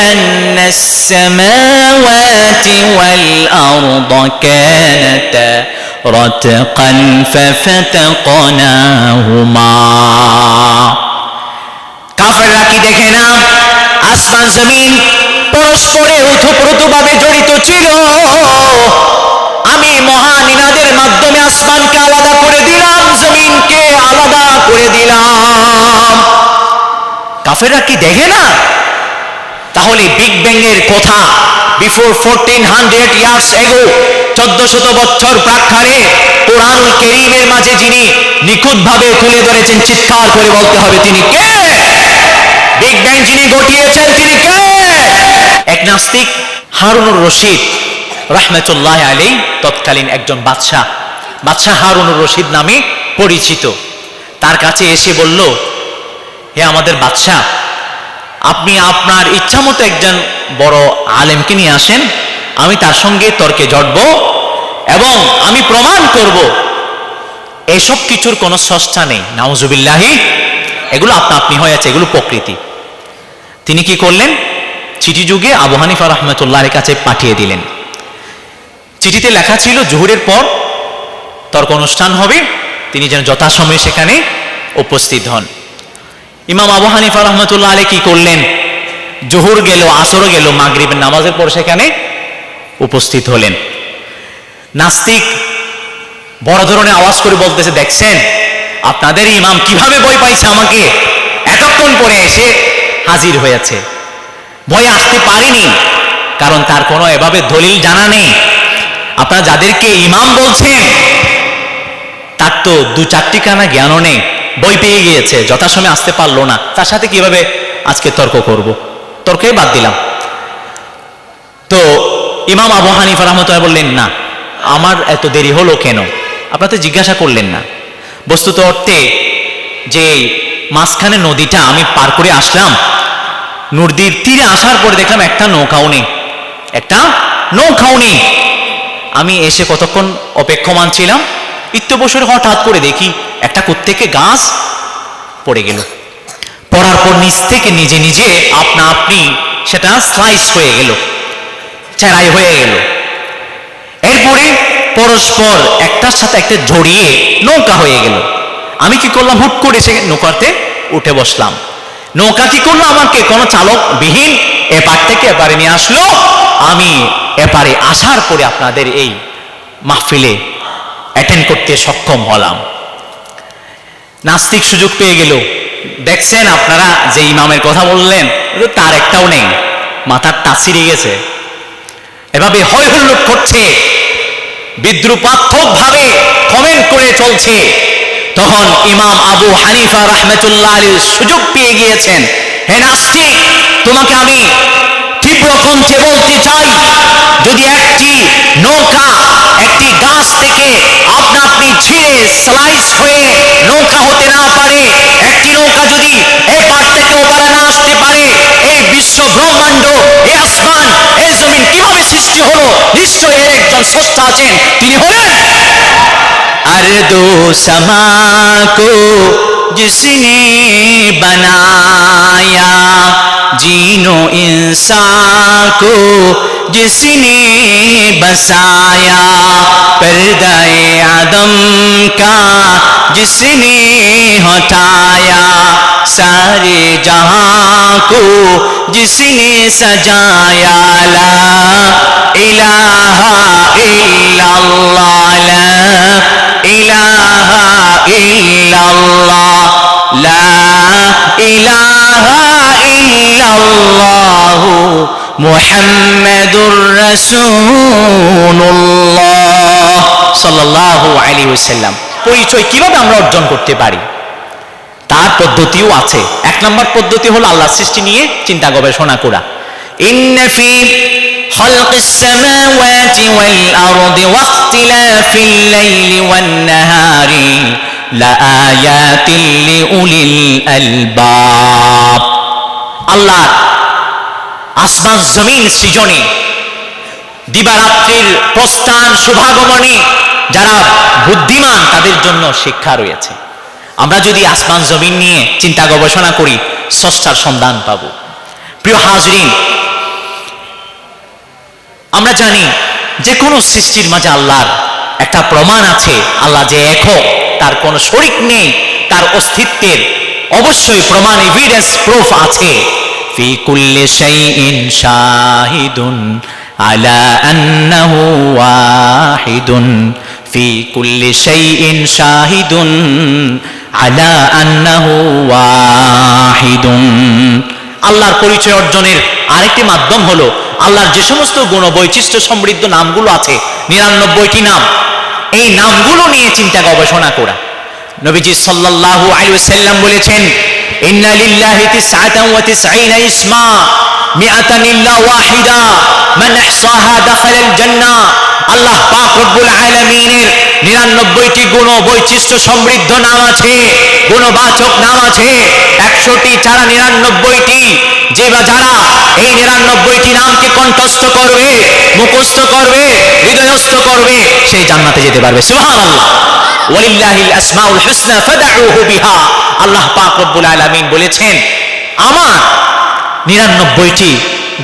আন্নাস সামাওয়াতি ওয়াল আরদা কানাতা রাতকান ফাফাতাকনাহুমা। কাফেররা কি দেখে না আসমান জমিন পরস্পরে ওতপ্রোতভাবে জড়িত ছিল? আমি মহান ইনাদের মাধ্যমে আসমানকে আলাদা করে দিলাম, জমিনকে আলাদা করে দিলাম। কাফেররা কি দেখে না? তাহলে বিগ ব্যাং এর কথা বিফোর 1400 ইয়ার্স এগো, 1400 বছর প্রাক্কালে কুরআনুল কারীমের মাঝে যিনি নিখুঁতভাবে তুলে ধরেছেন, চিৎকার করে বলতে হবে তিনি কে? বিগ ব্যাং যিনি ঘটিয়েছেন তিনি কে? এক নাস্তিক হারুনুর রশিদ রাহমাতুল্লাহ আলাইহি, তৎকালীন একজন বাদশাহ হারুনুর রশিদ নামে পরিচিত, তার কাছে এসে বলল, হে আমাদের বাদশাহ, আপনি আপনার ইচ্ছামতো একজন বড় আলেমকে নিয়ে আসেন, আমি তার সঙ্গে তর্কে জড়ব এবং আমি প্রমাণ করব এসব কিছুর কোনো স্রষ্টা নেই। নাউজুবিল্লাহি, এগুলো আপনা আপনি হয়েছে, এগুলো প্রকৃতি। তিনি কি করলেন? চিঠি যুগে আবু হানিফা রাহমাতুল্লাহর কাছে পাঠিয়ে দিলেন। চিঠিতে লেখা ছিল জোহরের পর তর্ক অনুষ্ঠান হবে, তিনি যেন যথাসময়ে সেখানে উপস্থিত হন। ইমাম আবু হানিফা রাহমাতুল্লাহ আলাইহি কি করলেন? জোহর গেল, আসরও গেল, মাগরিবের নামাজের পর সেখানে উপস্থিত হলেন। নাস্তিক বড় ধরনের আওয়াজ করে বলতেছে, দেখছেন আপনাদের ইমাম কিভাবে ভয় পাইছে আমাকে, এতক্ষণ পরে এসে হাজির হয়েছে। ভয়ে আসতে পারিনি, কারণ তার কোনো এভাবে দলিল জানা নেই। আপনারা যাদেরকে ইমাম বলছেন তার তো 2-4টি কানা জ্ঞানও নেই, বই পেয়ে গিয়েছে, যথাসময়ে আসতে পারলো না, তার সাথে কিভাবে আজকে তর্ক করব? তর্কই বাদ দিলাম। তো ইমাম আবু হানিফা রাহমাতুল্লাহ বললেন, না, আমার এত দেরি হলো কেন? আপনারা তো জিজ্ঞাসা করলেন না। বস্তুত অর্থে যে মাঝখানে নদীটা আমি পার করে আসলাম, নদীর তীরে আসার পরে দেখলাম একটা নৌকাও নেই। আমি এসে কতক্ষণ অপেক্ষমান ছিলাম, ইত্যবসরে হঠাৎ করে দেখি একটা কোত্থেকে গাছ পড়ে গেল। পড়ার পর নিচ থেকে নিজে নিজে আপনা আপনি সেটা স্লাইস হয়ে গেল, চেরাই হয়ে গেল। এরপরে পরস্পর একটার সাথে একটা জড়িয়ে নৌকা হয়ে গেল। আমি কি করলাম? হুট করে সে নৌকাতে উঠে বসলাম। নৌকা কি করলো? আমাকে কোনো চালক বিহীন এপার থেকে এপারে নিয়ে আসলো। আমি এপারে আসার পরে আপনাদের এই মাহফিলে অ্যাটেন্ড করতে সক্ষম হলাম। নাস্তিক সুযোগ পেয়ে গেল, দেখছেন আপনারা যে ইমামের কথা বললেন তার একটাও নেই, মাথার তাসিরে গেছে, এভাবে হয় হুল্লোড় করছে, বিদ্রুপাত্মক ভাবে কমেন্ট করে চলছে। তখন ইমাম আবু হানিফা রাহমাতুল্লাহ আলাইহি সুযোগ পেয়ে গিয়েছেন, হে নাস্তিক, তোমাকে আমি তীব্র কণ্ঠে বলতে চাই, যদি একটি নৌকা একটি গাছ থেকে আপনা আপনি ছিঁড়ে স্লাইস হয়ে নৌকা হতে না পারে, একটি নৌকা যদি এপার থেকে ওপারে না আসতে পারে, এই বিশ্ব ব্রহ্মাণ্ড, এই আসমান, এই জমিন কিভাবে সৃষ্টি হলো? নিশ্চয়ই এর একজন স্রষ্টা আছেন, তিনি হলেন अर्दो समा को जिसने बनाया, जीनो इंसान को जिसने बसाया, पर्दाए आदम का जिसने हटाया, सारे जहां को जिसने सजाया, ला इलाहा इल्लल्लाह, ला इलाहा इल्लल्लाह, ला इलाहा इल्लल्लाह, मुहम्मदुर রাসূলুল্লাহ সাল্লাল্লাহু আলাইহি ওয়াসাল্লাম। পরিচয় কিভাবে আমরা অর্জন করতে পারি তার পদ্ধতিও আছে। 1 নম্বর পদ্ধতি হলো আল্লাহ সৃষ্টি নিয়ে চিন্তা গবেষণা করা। ইন্না ফি খালকিস সামাওয়াতি ওয়াল আরদি ওয়াখতিলাফিল লাইলি ওয়ান নাহারি লাআয়াতিন লিউলিল আলবাব। আল্লাহ আসমান জমিন সৃজনে দিবারাত্রির প্রস্থান শুভাগমনে যারা বুদ্ধিমান তাদের জন্য শিক্ষা রয়েছে। আমরা যদি আসমান জমিন নিয়ে চিন্তা গবেষণা করি স্রষ্টার সন্ধান পাব। প্রিয় হাজরিন, আমরা জানি যে কোনো সৃষ্টির মাঝে আল্লাহর একটা প্রমাণ আছে, আল্লাহ যে একক, তার কোনো শরিক নেই, তার অস্তিত্বের অবশ্যই প্রমাণ, এভিডেন্স, প্রুফ আছে। ফি কুল্লি শাইইন শাহিদুন আলা আন্নাহু ওয়াহিদুন, ফি কুল্লি শাইইন শাহিদুন আলা আন্নাহু ওয়াহিদুন। আল্লাহর পরিচয় অর্জনের আরেকটি মাধ্যম হলো আল্লাহর যে সমস্ত গুণ বৈশিষ্ট্য সমৃদ্ধ নামগুলো আছে, 99টি নাম, এই নামগুলো নিয়ে চিন্তা গবেষণা করা। নবীজি সাল্লাল্লাহু আলাইহি ওয়াসাল্লাম বলেছেন, ইন্না লিল্লাহি 99 ইসমা মিআতান ইল্লা ওয়াহিদা মান ইহসাহা দাখালাল জান্নাহ। আল্লাহ পাক রব্বুল আলামিনের 99টি গুণ বৈশিষ্ট্য সমৃদ্ধ নাম আছে, গুণবাচক নাম আছে, 100টি ছাড়া 99টি, যে বা যারা এই 99টি নামকে কণ্ঠস্থ করবে, মুখস্থ করবে, হৃদয়স্থ করবে, সেই জান্নাতে যেতে পারবে। সুবহানাল্লাহ। ওয়ালিল্লাহিল আসমাউল হুসনা ফাদউহু বিহা। আল্লাহ পাক রব্বুল আলামিন বলেছেন, আমার 99টি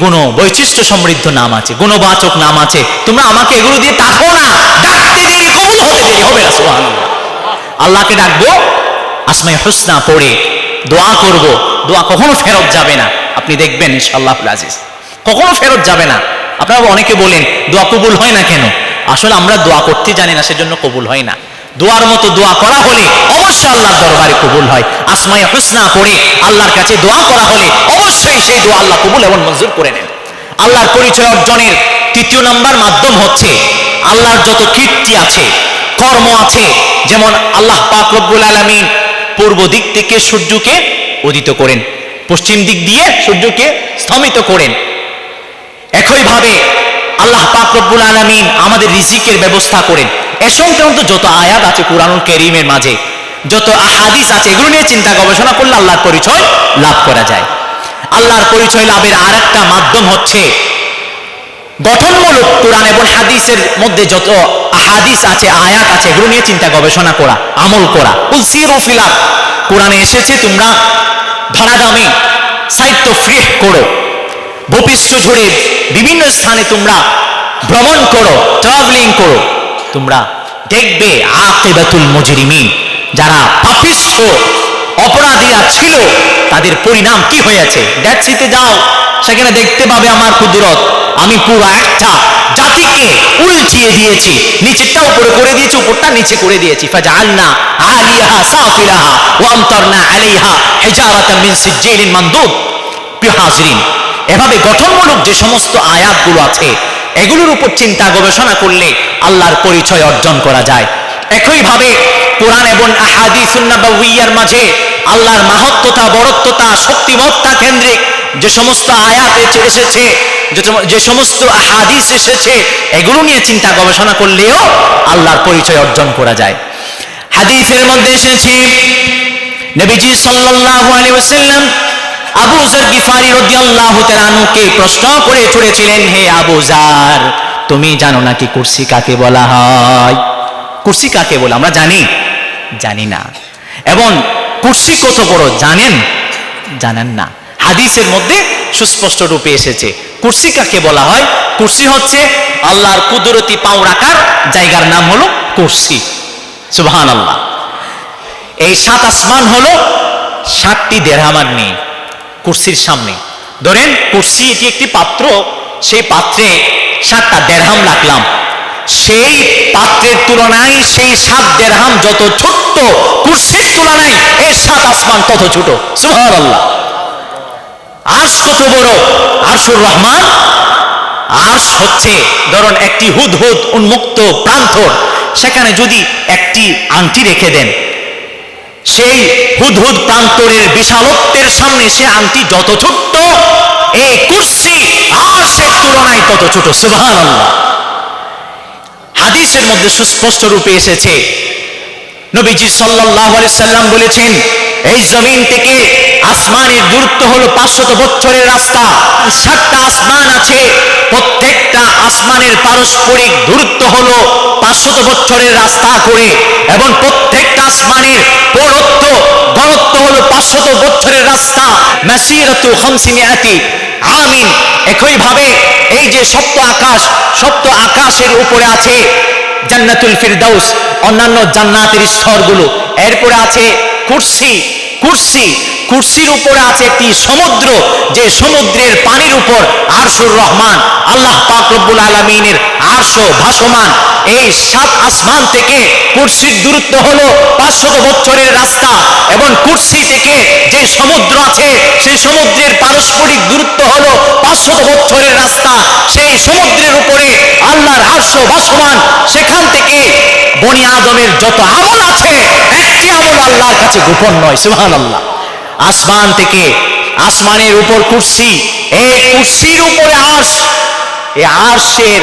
গুণ বৈশিষ্ট্য সমৃদ্ধ নাম আছে, গুণবাচক নাম আছে, তোমরা আমাকে এগুলো দিয়ে ডাকো না, ডাকতে দেরি কবুল হতে দেরি হবে না। সুবহানাল্লাহ। আল্লাহকে ডাকবো, আসমায়ে হুসনা পড়ে দোয়া করব, দোয়া কখনো ফেরত যাবে না। আপনি দেখবেন ইনশাআল্লাহুল আজিজ, কখনো ফেরত যাবে না। আপনারা অনেকে বলেন দোয়া কবুল হয় না কেন? আসলে আমরা দোয়া করতে জানি না, সেজন্য কবুল হয় না। দোয়ার মতো দোয়া করা হলে অবশ্যই আল্লাহর দরবারে কবুল হয়। আসমায়ে হুসনা পড়ে আল্লাহর কাছে দোয়া করা হলে অবশ্যই সেই দোয়া আল্লাহ কবুল এবং মঞ্জুর করে নেন। আল্লাহর পরিচয় অর্জনের তৃতীয় নম্বর মাধ্যম হচ্ছে আল্লাহর যত কীর্তি আছে, কর্ম আছে, যেমন আল্লাহ পাক রব্বুল আলামিন পূর্ব দিক থেকে সূর্যকে উদিত করেন, পশ্চিম দিক দিয়ে সূর্যকে স্তমিত করেন। একইভাবে আল্লাহ পাক রব্বুল আলামিন আমাদের রিজিকের ব্যবস্থা করেন। এ সংক্রান্ত যত আয়াত আছে কুরআনুল কারীমের মাঝে, যত আহাদিস আছে, এগুলো নিয়ে চিন্তা গবেষণা করলে আল্লাহর পরিচয় লাভ করা যায়। আল্লাহর পরিচয় লাভের আরেকটা মাধ্যম হচ্ছে গঠনমূলক কোরআন এবং হাদিসের মধ্যে যত আহাদিস আছে, আয়াত আছে, এগুলো নিয়ে চিন্তা গবেষণা করা, আমল করা। কুল সিরু ফিল আরদ, কোরআনে এসেছে তোমরা ধরাধামে সাহিত্য ফ্রিহ করো, ভূপৃষ্ঠ জুড়ে বিভিন্ন স্থানে তোমরা ভ্রমণ করো, ট্রাভেলিং করো, তোমরা দেখবে আকিবাতুল মুজরিমিন, যারা পাপিষ্ঠ অপরাধীরা ছিল তাদের পরিণাম কি হয়েছে। ডেড সিতে যাও, সেখানে দেখতে পাবে আমার কুদরত, আমি পুরো একটা জাতিকে উল্টিয়ে দিয়েছি, নিচেরটা উপরে করে দিয়েছি, উপরটা নিচে করে দিয়েছি। ফাজআলনা আলিয়াহা সাফিলাহা ওয়া আমতারনা আলাইহা হিজারাতাম মিন সিজ্জিলিন মানদুদ। প্রিয় হাজরিন, এভাবে গঠনমূলক যে সমস্ত আয়াতগুলো আছে এগুলোর উপর চিন্তা গবেষণা করলে আল্লাহর পরিচয় অর্জন করা যায়। একইভাবে কোরআন এবং আহাদিসুন নাবাউইয়ার মাঝে আল্লাহর মাহাত্ম্যতা, বড়ত্বতা, শক্তিমত্তা কেন্দ্রিক যে সমস্ত আয়াত এসেছে, যে সমস্ত আহাদিস এসেছে, এগুলো নিয়ে চিন্তা গবেষণা করলেও আল্লাহর পরিচয় অর্জন করা যায়। হাদিসের মধ্যে এসেছে নবীজি সাল্লাল্লাহু আলাইহি ওয়াসাল্লাম আবু যর গিফারি রাদিয়াল্লাহু তাআলা আনহুকে প্রশ্ন করে ছুড়েছিলেন, হে আবু যর, তুমি জানো নাকি কুরসি কাকে বলা হয়? কুরসি কাকে বলে আমরা জানি? জানি না। এবং কুরসি কত বড় জানেন? জানেন না। হাদিসের মধ্যে সুস্পষ্ট রূপে এসেছে কুরসি কাকে বলা হয়। কুরসি হচ্ছে আল্লাহর কুদরতি পাও রাখার জায়গার নাম হলো কুরসি। সুবহানাল্লাহ। এই 7 আসমান হলো 7টি দেরহামার নেই কুরসির সামনে। ধরেন কুরসি এটি একটি পাত্র, সেই পাত্রে 7টা দেরহাম রাখলাম, সেই পাত্রের তুলনায় সেই 7 দেরহাম যত ছোট্ট, কুরসির তুলনায় এই 7 আসমান তত ছোট। সুবহানাল্লাহ। আরশ কত বড়? আরশুর রহমান। আরশ হচ্ছে ধরুন একটি হুদহুদ উন্মুক্ত প্রান্তর, সেখানে যদি একটি আংটি রেখে দেন, সেই হুদহুদ প্রান্তরের বিশালত্বের সামনে সে আংটি যত ছোট্ট, এই কুরসি আরশের তুলনায় তত ছোট। সুবহানাল্লাহ। হাদিসের মধ্যে সুস্পষ্ট রূপে এসেছে, নবীজি সাল্লাল্লাহু আলাইহি সাল্লাম বলেছেন, এই জমিন থেকে আসমানের দূরত্ব হলো 500 বছরের রাস্তা। 7টা আসমান আছে, প্রত্যেকটা আসমানের পারস্পরিক দূরত্ব হলো 500 বছরের রাস্তা করে, এবং প্রত্যেকটা আসমানের ঘনত্ব হলো 500 বছরের রাস্তা, মাসিরাতু 500 আমিন। একইভাবে এই যে সপ্ত আকাশের উপরে আছে জান্নাতুল ফিরদাউস, অন্যান্য জান্নাতের স্তরগুলো, এরপরে আছে কুরসির উপরে আছে একটি সমুদ্র, যে সমুদ্রের পানির উপর আরশুর রহমান, আল্লাহ পাক রব্বুল আলামিনের আরশ ভাসমান। এই 7 আসমান থেকে কুরসির দূরত্ব হলো 500 বছরের রাস্তা, এবং কুরসি থেকে যে সমুদ্র আছে সেই সমুদ্রের পারস্পরিক দূরত্ব হলো 500 বছরের রাস্তা। সেই সমুদ্রের উপরে আল্লাহর আরশ ভাসমান। সেখান থেকে বনি আদমের যত আমল আছে, একটি আমল আল্লাহর কাছে গোপন নয়। সুবহানাল্লাহ। আসমান থেকে, আসমানের উপর কুরসি, এই কুরসির উপরে আরশ, এই আরশের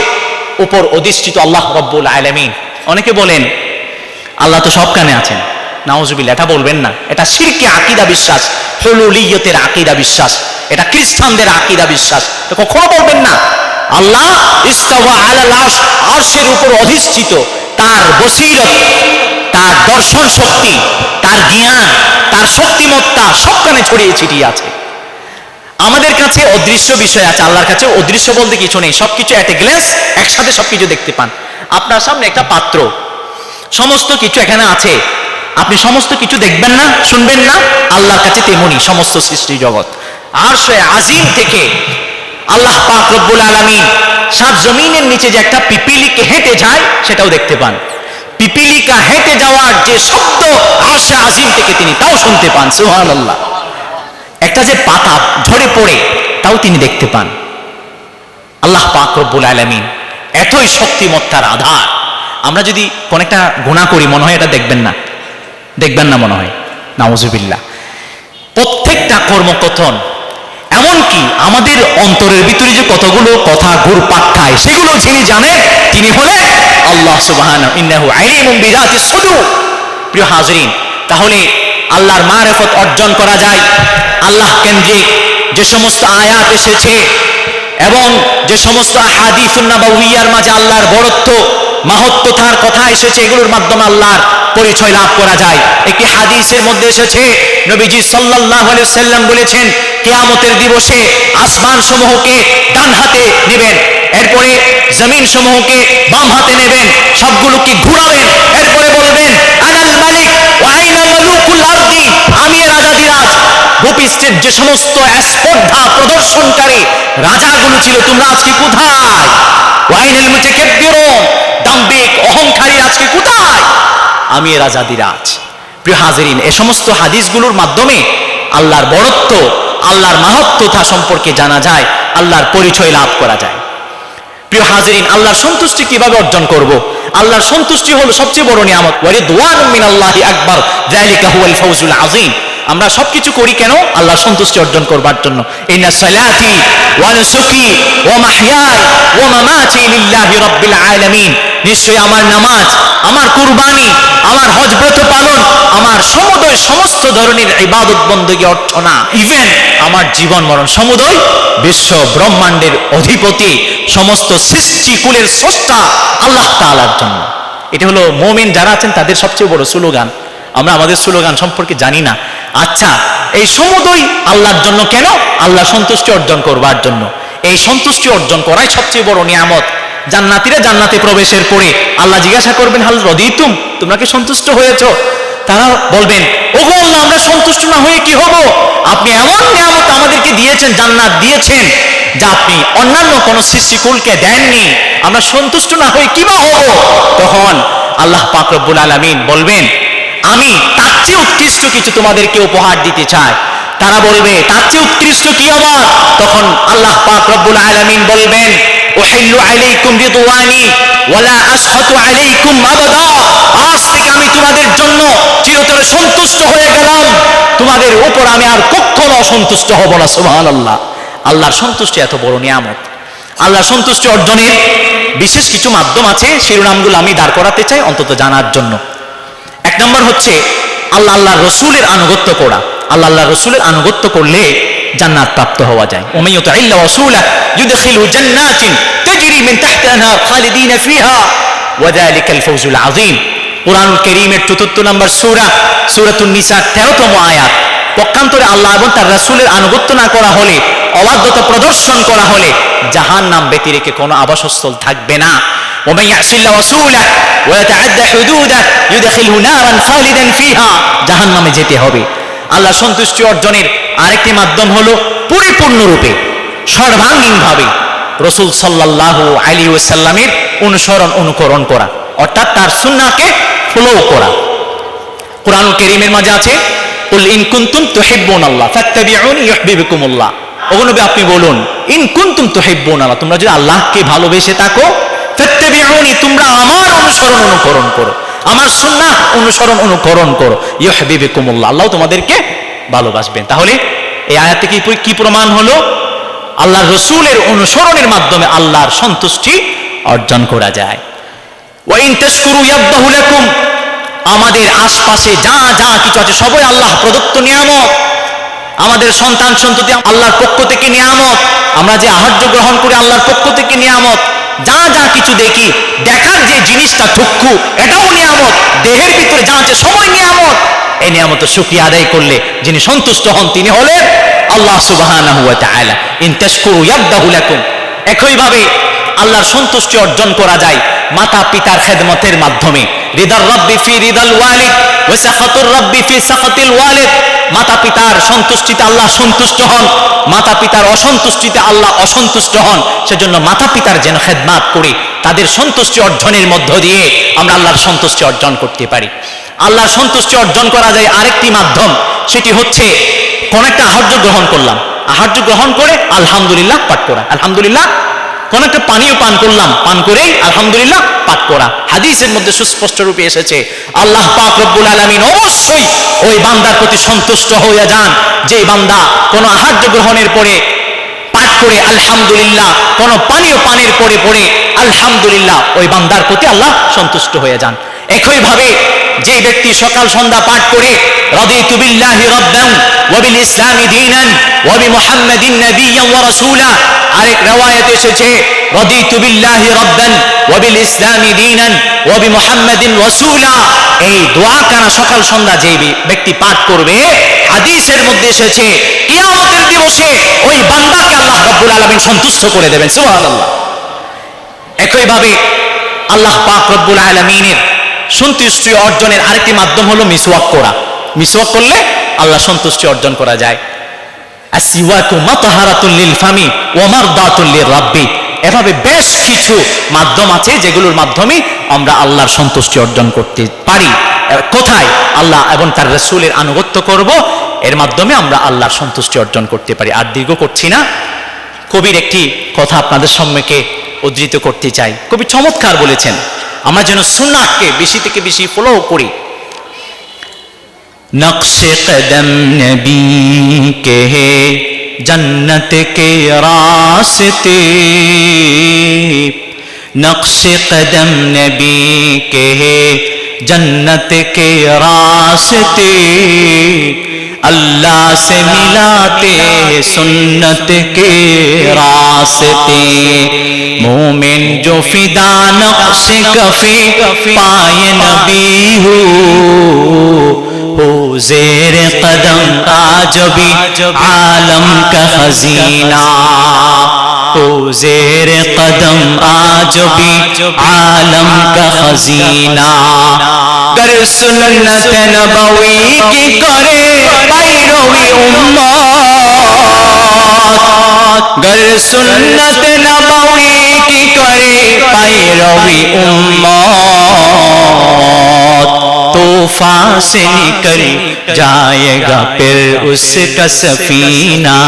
উপর অধিষ্ঠিত আল্লাহ রব্বুল আলামিন। অনেকে বলেন আল্লাহ তো সবখানে আছেন, নাউজুবিল্লাহ, এটা বলবেন না। এটা শিরকি আকীদা বিশ্বাস, হুলুলিয়তের আকীদা বিশ্বাস, এটা খ্রিস্টানদের আকীদা বিশ্বাস। কখনো বলবেন না আল্লাহ ইস্তাওয়া আলাল আরশ, আরশের উপর অধিষ্ঠিত। তার বসীরত, তার দর্শন শক্তি, তার জ্ঞান, তার শক্তিমত্তা সবখানে ছড়িয়ে ছিটিয়ে আছে। আমাদের কাছে অদৃশ্য বিষয় আছে, আল্লাহর কাছে অদৃশ্য বলতে কিছু নেই। সবকিছু এট এ গ্ল্যান্স, একসাথে সবকিছু দেখতে পান। আপনার সামনে একটা পাত্র, সমস্ত কিছু এখানে আছে, আপনি সমস্ত কিছু দেখবেন না, শুনবেন না। আল্লাহর কাছে তেমনি সমস্ত সৃষ্টি জগৎ। আরশে আজিম থেকে আল্লাহ পাক রব্বুল আলামিন 7 জমিনের নিচে যে একটা পিপিলিকা হেঁটে যায়, সেটাও দেখতে পান। পিপিলিকা হেঁটে যাওয়ার যে শব্দ আরশে আজিম থেকে তিনি তাও শুনতে পান। সুবহানাল্লাহ। একটা যে পাতা ঝরে পড়ে, তাও তিনি দেখতে পান। আল্লাহ পাক রব্বুল আলামিন এতই শক্তিমত্তার আধার। আমরা যদি কোন একটা গুনাহ করি, মনে হয় এটা দেখবেন না মনে হয়, নাউজুবিল্লাহ। প্রত্যেকটা কর্মকথন, এমনকি আমাদের অন্তরের ভিতরে যে কতগুলো কথা ঘুরপাক খায়, সেগুলো যিনি জানেন তিনি হলেন আল্লাহ সুবহানাহু, ইন্নাহু আলিমুম বিযাতিস সুদূর। প্রিয় হাজরিন, তাহলে আল্লাহর মারিফত অর্জন করা যায়। আল্লাহ কেন্দ্রিক যে সমস্ত আয়াত এসেছে এবং যে সমস্ত হাদিসুন নবওয়িয়ার মাঝে আল্লাহর বড়ত্ব, মাহাত্ম্যতার কথা এসেছে, এগুলোর মাধ্যমে আল্লাহর পরিচয় লাভ করা যায়। একটি হাদিসের মধ্যে এসেছে, নবীজি সাল্লাল্লাহু আলাইহি ওয়াসাল্লাম বলেছেন, কিয়ামতের দিবসে আসমান সমূহকে ডান হাতে নেবেন, এরপরে জমিন সমূহকে বাম হাতে নেবেন, সবগুলোকে ঘুরাবেন, এরপরে বলবেন আনাল মালিক ওয়া আইনা মালুকুল আরদি, আমি রাজাধিরাজ। ভূপৃষ্ঠের যে সমস্ত স্পর্ধা প্রদর্শনকারী রাজাগুলো ছিল, তোমরা আজকে কোথায়? ওয়া আইনাল মুতাকাব্বিরুন, দাম্ভিক অহংকারী আজকে কোথায়? আমি রাজাধিরাজ। প্রিয় হাজিরিন, এই সমস্ত হাদিসগুলোর মাধ্যমে আল্লাহর বড়ত্ব, আল্লাহর মাহাত্ম্যতা সম্পর্কে জানা যায়, আল্লাহর পরিচয় লাভ করা যায়। প্রিয় হাজিরিন, আল্লাহর সন্তুষ্টি কিভাবে অর্জন করব? আল্লাহর সন্তুষ্টি হলো সবচেয়ে বড় নিয়ামত। ওয়া রিদওয়ানুম মিনাল্লাহি আকবার, যালিকা হুয়াল ফাওজুল আযীম। আমরা সবকিছু করি কেন? আল্লাহর সন্তুষ্টি অর্জন করবার জন্য। ইন্না সালাতি ওয়া নুসুকি ওয়া মাহইয়াই ওয়া মামাতি লিল্লাহি রাব্বিল আলামিন। নিশ্চয়ই আমার নামাজ, আমার কুরবানি, আমার হজ ব্রত পালন, আমার সমস্ত ধরনের ইবাদত বন্দেগী অর্চনা, ইভেন আমার জীবন মরণ সমুদয় বিশ্ব ব্রহ্মাণ্ডের অধিপতি, সমস্ত সৃষ্টিকুলের স্রষ্টা আল্লাহ তাআলার জন্য। এটা হলো মুমিন যারা আছেন তাদের সবচেয়ে বড় স্লোগান। আমরা আমাদের স্লোগান সম্পর্কে জানি না। আচ্ছা, এই সমুদয় আল্লাহর জন্য কেন? আল্লাহ সন্তুষ্টি অর্জন করবার জন্য। এই সন্তুষ্টি অর্জন করাই সবচেয়ে বড় নিয়ামত। জান্নাতীরা জান্নাতে প্রবেশের পরে আল্লাহ জিজ্ঞাসা করবেন, হাল রাদিতুম, তোমরা কি সন্তুষ্ট হয়েছো? তারা বলবেন, ওগো আল্লাহ, আমরা সন্তুষ্ট না হয়ে কি হব? আপনি এমন নিয়ামত আমাদেরকে দিয়েছেন, জান্নাত দিয়েছেন, যা আপনি অন্যান্য কোন সৃষ্টিকুলকে দেননি, আমরা সন্তুষ্ট না হয়ে কি বা হব? তখন আল্লাহ পাক রব্বুল আলামিন বলবেন, আমি তার চেয়ে উৎকৃষ্ট কিছু তোমাদেরকে উপহার দিতে চাই। তারা বলবে, তার চেয়ে উৎকৃষ্ট কি আবার? তখন আল্লাহ পাক রব্বুল আলামিন বলবেন, উহিল্লু আলাইকুম রিদওয়ানি ওয়ালা আসখাতু আলাইকুম আবাদা। আজ থেকে আমি তোমাদের জন্য চিরতরে সন্তুষ্ট হয়ে গেলাম, তোমাদের উপর আমি আর কখনো অসন্তুষ্ট হব না। সুবহানাল্লাহ। আল্লাহর সন্তুষ্টি এত বড় নিয়ামত। আল্লাহর সন্তুষ্টি অর্জনের বিশেষ কিছু মাধ্যম আছে, শিরোনামগুলো আমি দাঁড় করাতে চাই অন্তত জানার জন্য। এক নম্বর হচ্ছে আল্লাহ রসুলের আনুগত্য করা। আল্লাহ রসুলের আনুগত্য করলে জান্নাত প্রাপ্ত হওয়া যায়। ওয়া মান ইউতি'আল্লাহ ওয়া রাসূলাহু ইউদখিলহু জান্নাতিন তাজরি মিন তাহতিহা আল-আনহার খালিদিনা ফিহা ওয়া যালিকাল ফাওজুল আযীম। কুরআনুল কারীমের ৪৪ নম্বর সূরা সূরাতুন নিসা ১৩তম আয়াত। পক্ষান্তরে আল্লাহ এবং তার রাসূলের আনুগত্য না করা হলে, অবাধ্যতা প্রদর্শন করা হলে জাহান্নাম ব্যতি রেখে কোনো আবাসস্থল থাকবে না। ومن يعص الله ورسوله ويتعدى حدوده يدخله نارا خالدا فيها, জাহান্নামে যেতে হবে। আল্লাহ সন্তুষ্টি অর্জনের আরেকটি মাধ্যম হলো পরিপূর্ণরূপে সর্বাঙ্গীনভাবে রাসূল সাল্লাল্লাহু আলাইহি ওয়াসাল্লামের অনুকরণ করা, অর্থাৎ তার সুন্নাহকে ফলো করা। কুরআনুল কারীমের মাঝে আছে কুল ইন কুনতুম তুহিব্বুনাল্লাহ ফাত্তাবিউনি ইউহিব্বুকুমুল্লাহ। ওগো নবী আপনি বলুন, ইন কুনতুম তুহিব্বুনাল্লাহ, তোমরা যদি আল্লাহকে ভালোবেসে থাকো, ফাত্তাবিউনি তোমরা আমার অনুকরণ করো, আমার সুন্নাহ অনুকরণ করো, ইউহিব্বুকুমুল্লাহ, আল্লাহ তোমাদেরকে ভালোবাসবেন। তাহলে এই আয়াতে কি প্রমাণ হলো? আল্লাহর রাসূলের অনুসরণের মাধ্যমে আল্লাহর সন্তুষ্টি অর্জন করা যায়। ওয়া ইন তাশকুরু ইয়াদহু লাকুম, আমাদের আশপাশে যা যা কিছু আছে সবই আল্লাহ প্রদত্ত নিয়ামত। আমাদের সন্তান সন্ততি আল্লাহর পক্ষ থেকে নিয়ামত, আমরা যে আহার্য গ্রহণ করি আল্লাহর পক্ষ থেকে নিয়ামত, যা যা কিছু দেখি, দেখার যে জিনিসটা চক্ষু এটাও নিয়ামত, দেহের ভিতরে যা আছে সবই নিয়ামত। এই নিয়ামতের শুকরিয়া আদায় করলে যিনি সন্তুষ্ট হন তিনি হলেন আল্লাহ সুবহানাহু ওয়া তাআলা। ইন তাশকুরু ইয়াদহু লাকুম, একইভাবে আল্লাহর সন্তুষ্টি অর্জন করা যায় মাতা পিতার খেদমতের মাধ্যমে। রিদার রাব্বি ফি রিদাল ওয়ালিদ ওয়া সাখাতুর রাব্বি ফি সাখাতিল ওয়ালিদ, মাতা পিতার সন্তুষ্টিতে আল্লাহ সন্তুষ্ট হন, মাতা পিতার অসন্তুষ্টিতে আল্লাহ অসন্তুষ্ট হন। সেজন্য মাতা পিতার যেন খেদমত করি, তাদের সন্তুষ্টি অর্জনের মধ্য দিয়ে আমরা আল্লাহর সন্তুষ্টি অর্জন করতে পারি। আল্লাহর সন্তুষ্টি অর্জন করা যায় আরেকটি মাধ্যম, সেটি হচ্ছে কোন একটা আহার্য গ্রহণ করলাম, আহার্য গ্রহণ করে আলহামদুলিল্লাহ পাঠ করা, আলহামদুলিল্লাহ। কোন একটা পানীয় পান করলাম, পান করেই আলহামদুলিল্লাহ পাঠ করা। হাদিসের মধ্যে সুস্পষ্ট রূপে এসেছে আল্লাহ পাক রব্বুল আলামিন অবশ্যই ওই বান্দার প্রতি সন্তুষ্ট হয়ে যান যে বান্দা কোন আহার্য গ্রহণের পরে পাঠ করে আলহামদুলিল্লাহ, কোন পানীয় পানের পরে পড়ে আলহামদুলিল্লাহ, ওই বান্দার প্রতি আল্লাহ সন্তুষ্ট হয়ে যান। একইভাবে যে ব্যক্তি সকাল সন্ধ্যা পাঠ করে রাদিতু বিল্লাহি রাব্বান ওয়া বিল ইসলামি দীনান ওয়া বিমুহাম্মাদিন নাবিয়্যান ওয়া রাসূলা, আরেক riwayat এসেছে রাদিতু বিল্লাহি রাব্বান ওয়া বিল ইসলামি দীনান ওয়া বিমুহাম্মাদিন রাসূলা। এই দোয়া কানা সকাল সন্ধ্যা যে ব্যক্তি পাঠ করবে, হাদিসের মধ্যে এসেছে কিয়ামতের দিবসে ওই বান্দাকে আল্লাহ রাব্বুল আলামিন সন্তুষ্ট করে দেবেন, সুবহানাল্লাহ। একইভাবে আল্লাহ পাক রব্বুল আলামিনের সন্তুষ্টি অর্জনের আরেকটি মাধ্যম হলো মিসওয়াক করা। মিসওয়াক করলে আল্লাহ সন্তুষ্টি অর্জন করা যায়। আসওয়াকু মাতাহারাতুল লিল ফামি ওয়া মারদাতুল লির রাব্বি, এভাবে বেশ কিছু মাধ্যম আছে যেগুলোর মাধ্যমে আমরা আল্লাহর সন্তুষ্টি অর্জন করতে পারি। কোথায়? আল্লাহ এবং তার রাসূলের আনুগত্য করব, এর মাধ্যমে আমরা আল্লাহর সন্তুষ্টি অর্জন করতে পারি। আর দীর্ঘ করছি না, কবির একটি কথা আপনাদের সম্মুখে উদ্ধৃত করতে চাই। কবি চমৎকার বলেছেন, আমরা যেন সুন্নাহকে বেশি থেকে বেশি ফলো করি। নকশে কদম নবী কে হে জন্নত কে রাস্তে, নকশে কদম নবী কে হে जन्नत के रास्ते अल्लाह से मिलाते हैं सुन्नत के रास्ते। मोमिन जो फिदा नक्श कफी पाए नबी हो जेर कदम आज भी आलम का खजीना, जेर कदम आज भी आलम का खजीना। गर सुन्नत नबवी की करे पैरवी उम्मत, गर सुन्नत नबवी की करे पैरवी उम्मत, तूफान से निकल जाएगा फिर उसका सफीना,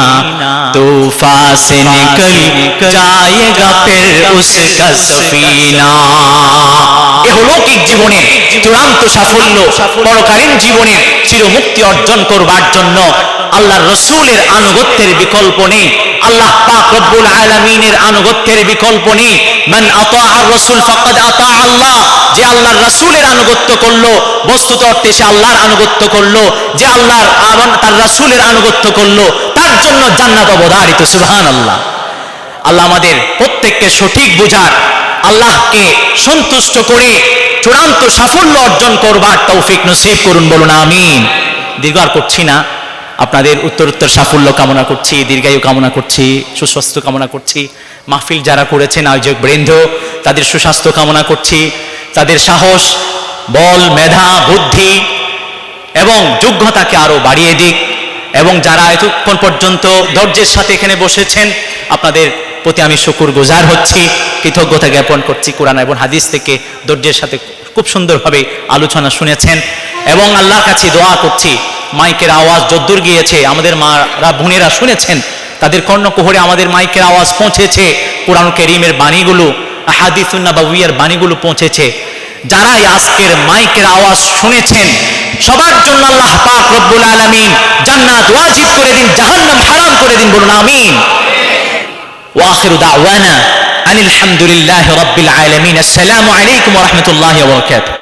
तूफान से निकल जाएगा फिर उसका सफीना। ইহলৌকিক জীবনে চূড়ান্ত সাফল্য, পরকালীন জীবনে চিরমুক্তি অর্জন করবার জন্য আল্লাহর রাসূলের আনুগত্যের বিকল্প নেই, আল্লাহ পাক রব্বুল আলামিনের আনুগত্যের বিকল্প নেই। মান আতাআর রাসূল ফাকাদ আতা আল্লাহ, যে আল্লাহর রাসূলের আনুগত্য করলো বস্তুত অর্থে সে আল্লাহর আনুগত্য করলো, যে আল্লাহর তার রাসূলের আনুগত্য করলো তার জন্য জান্নাত অবধারিত। সুবহানাল্লাহ। আল্লাহ আমাদের প্রত্যেককে সঠিক বুঝার, আল্লাহকে সন্তুষ্ট করে চূড়ান্ত সাফল্য অর্জন করবার তৌফিক নসিব করুন, বলুন আমিন। দীর্ঘ আর করছি না, আপনাদের উত্তরোত্তর সাফল্য কামনা করছি, দীর্ঘায়ু কামনা করছি, সুস্বাস্থ্য কামনা করছি। মাহফিল যারা করেছেন আয়োজক বৃন্দ, তাদের সুস্বাস্থ্য কামনা করছি, তাদের সাহস, বল, মেধা, বুদ্ধি এবং যোগ্যতাকে আরো বাড়িয়ে দিক, এবং যারা এতক্ষণ পর্যন্ত ধৈর্যের সাথে এখানে বসেছেন আপনাদের প্রতি আমি শুকর গুজার হচ্ছি, কৃতজ্ঞতা জ্ঞাপন করছি। কোরআন এবং হাদিস থেকে ধৈর্যের সাথে খুব সুন্দরভাবে আলোচনা শুনেছেন, এবং আল্লাহর কাছে দোয়া করছি মাইকের আওয়াজ যদ্দূর গিয়েছে আমাদের মারা বোনেরা শুনেছেন, তাদের কর্ণকুহরে আমাদের মাইকের আওয়াজ পৌঁছেছে, কোরআন কারীমের বাণীগুলো, আহাদিসুন নবওয়িয়ার বাণীগুলো পৌঁছেছে। যারাই আজকের মাইকের আওয়াজ শুনেছেন সবার জন্য আল্লাহ পাক রব্বুল আলামিন জান্নাত ওয়াজিব করে দিন, জাহান্নাম হারাম করে দিন, বলুন আমিন। ওয়া আখিরু দাওয়ানা আনিল হামদুলিল্লাহি রাব্বিল আলামিন। আসসালামু আলাইকুম ওয়া রাহমাতুল্লাহি ওয়া বারাকাতুহু।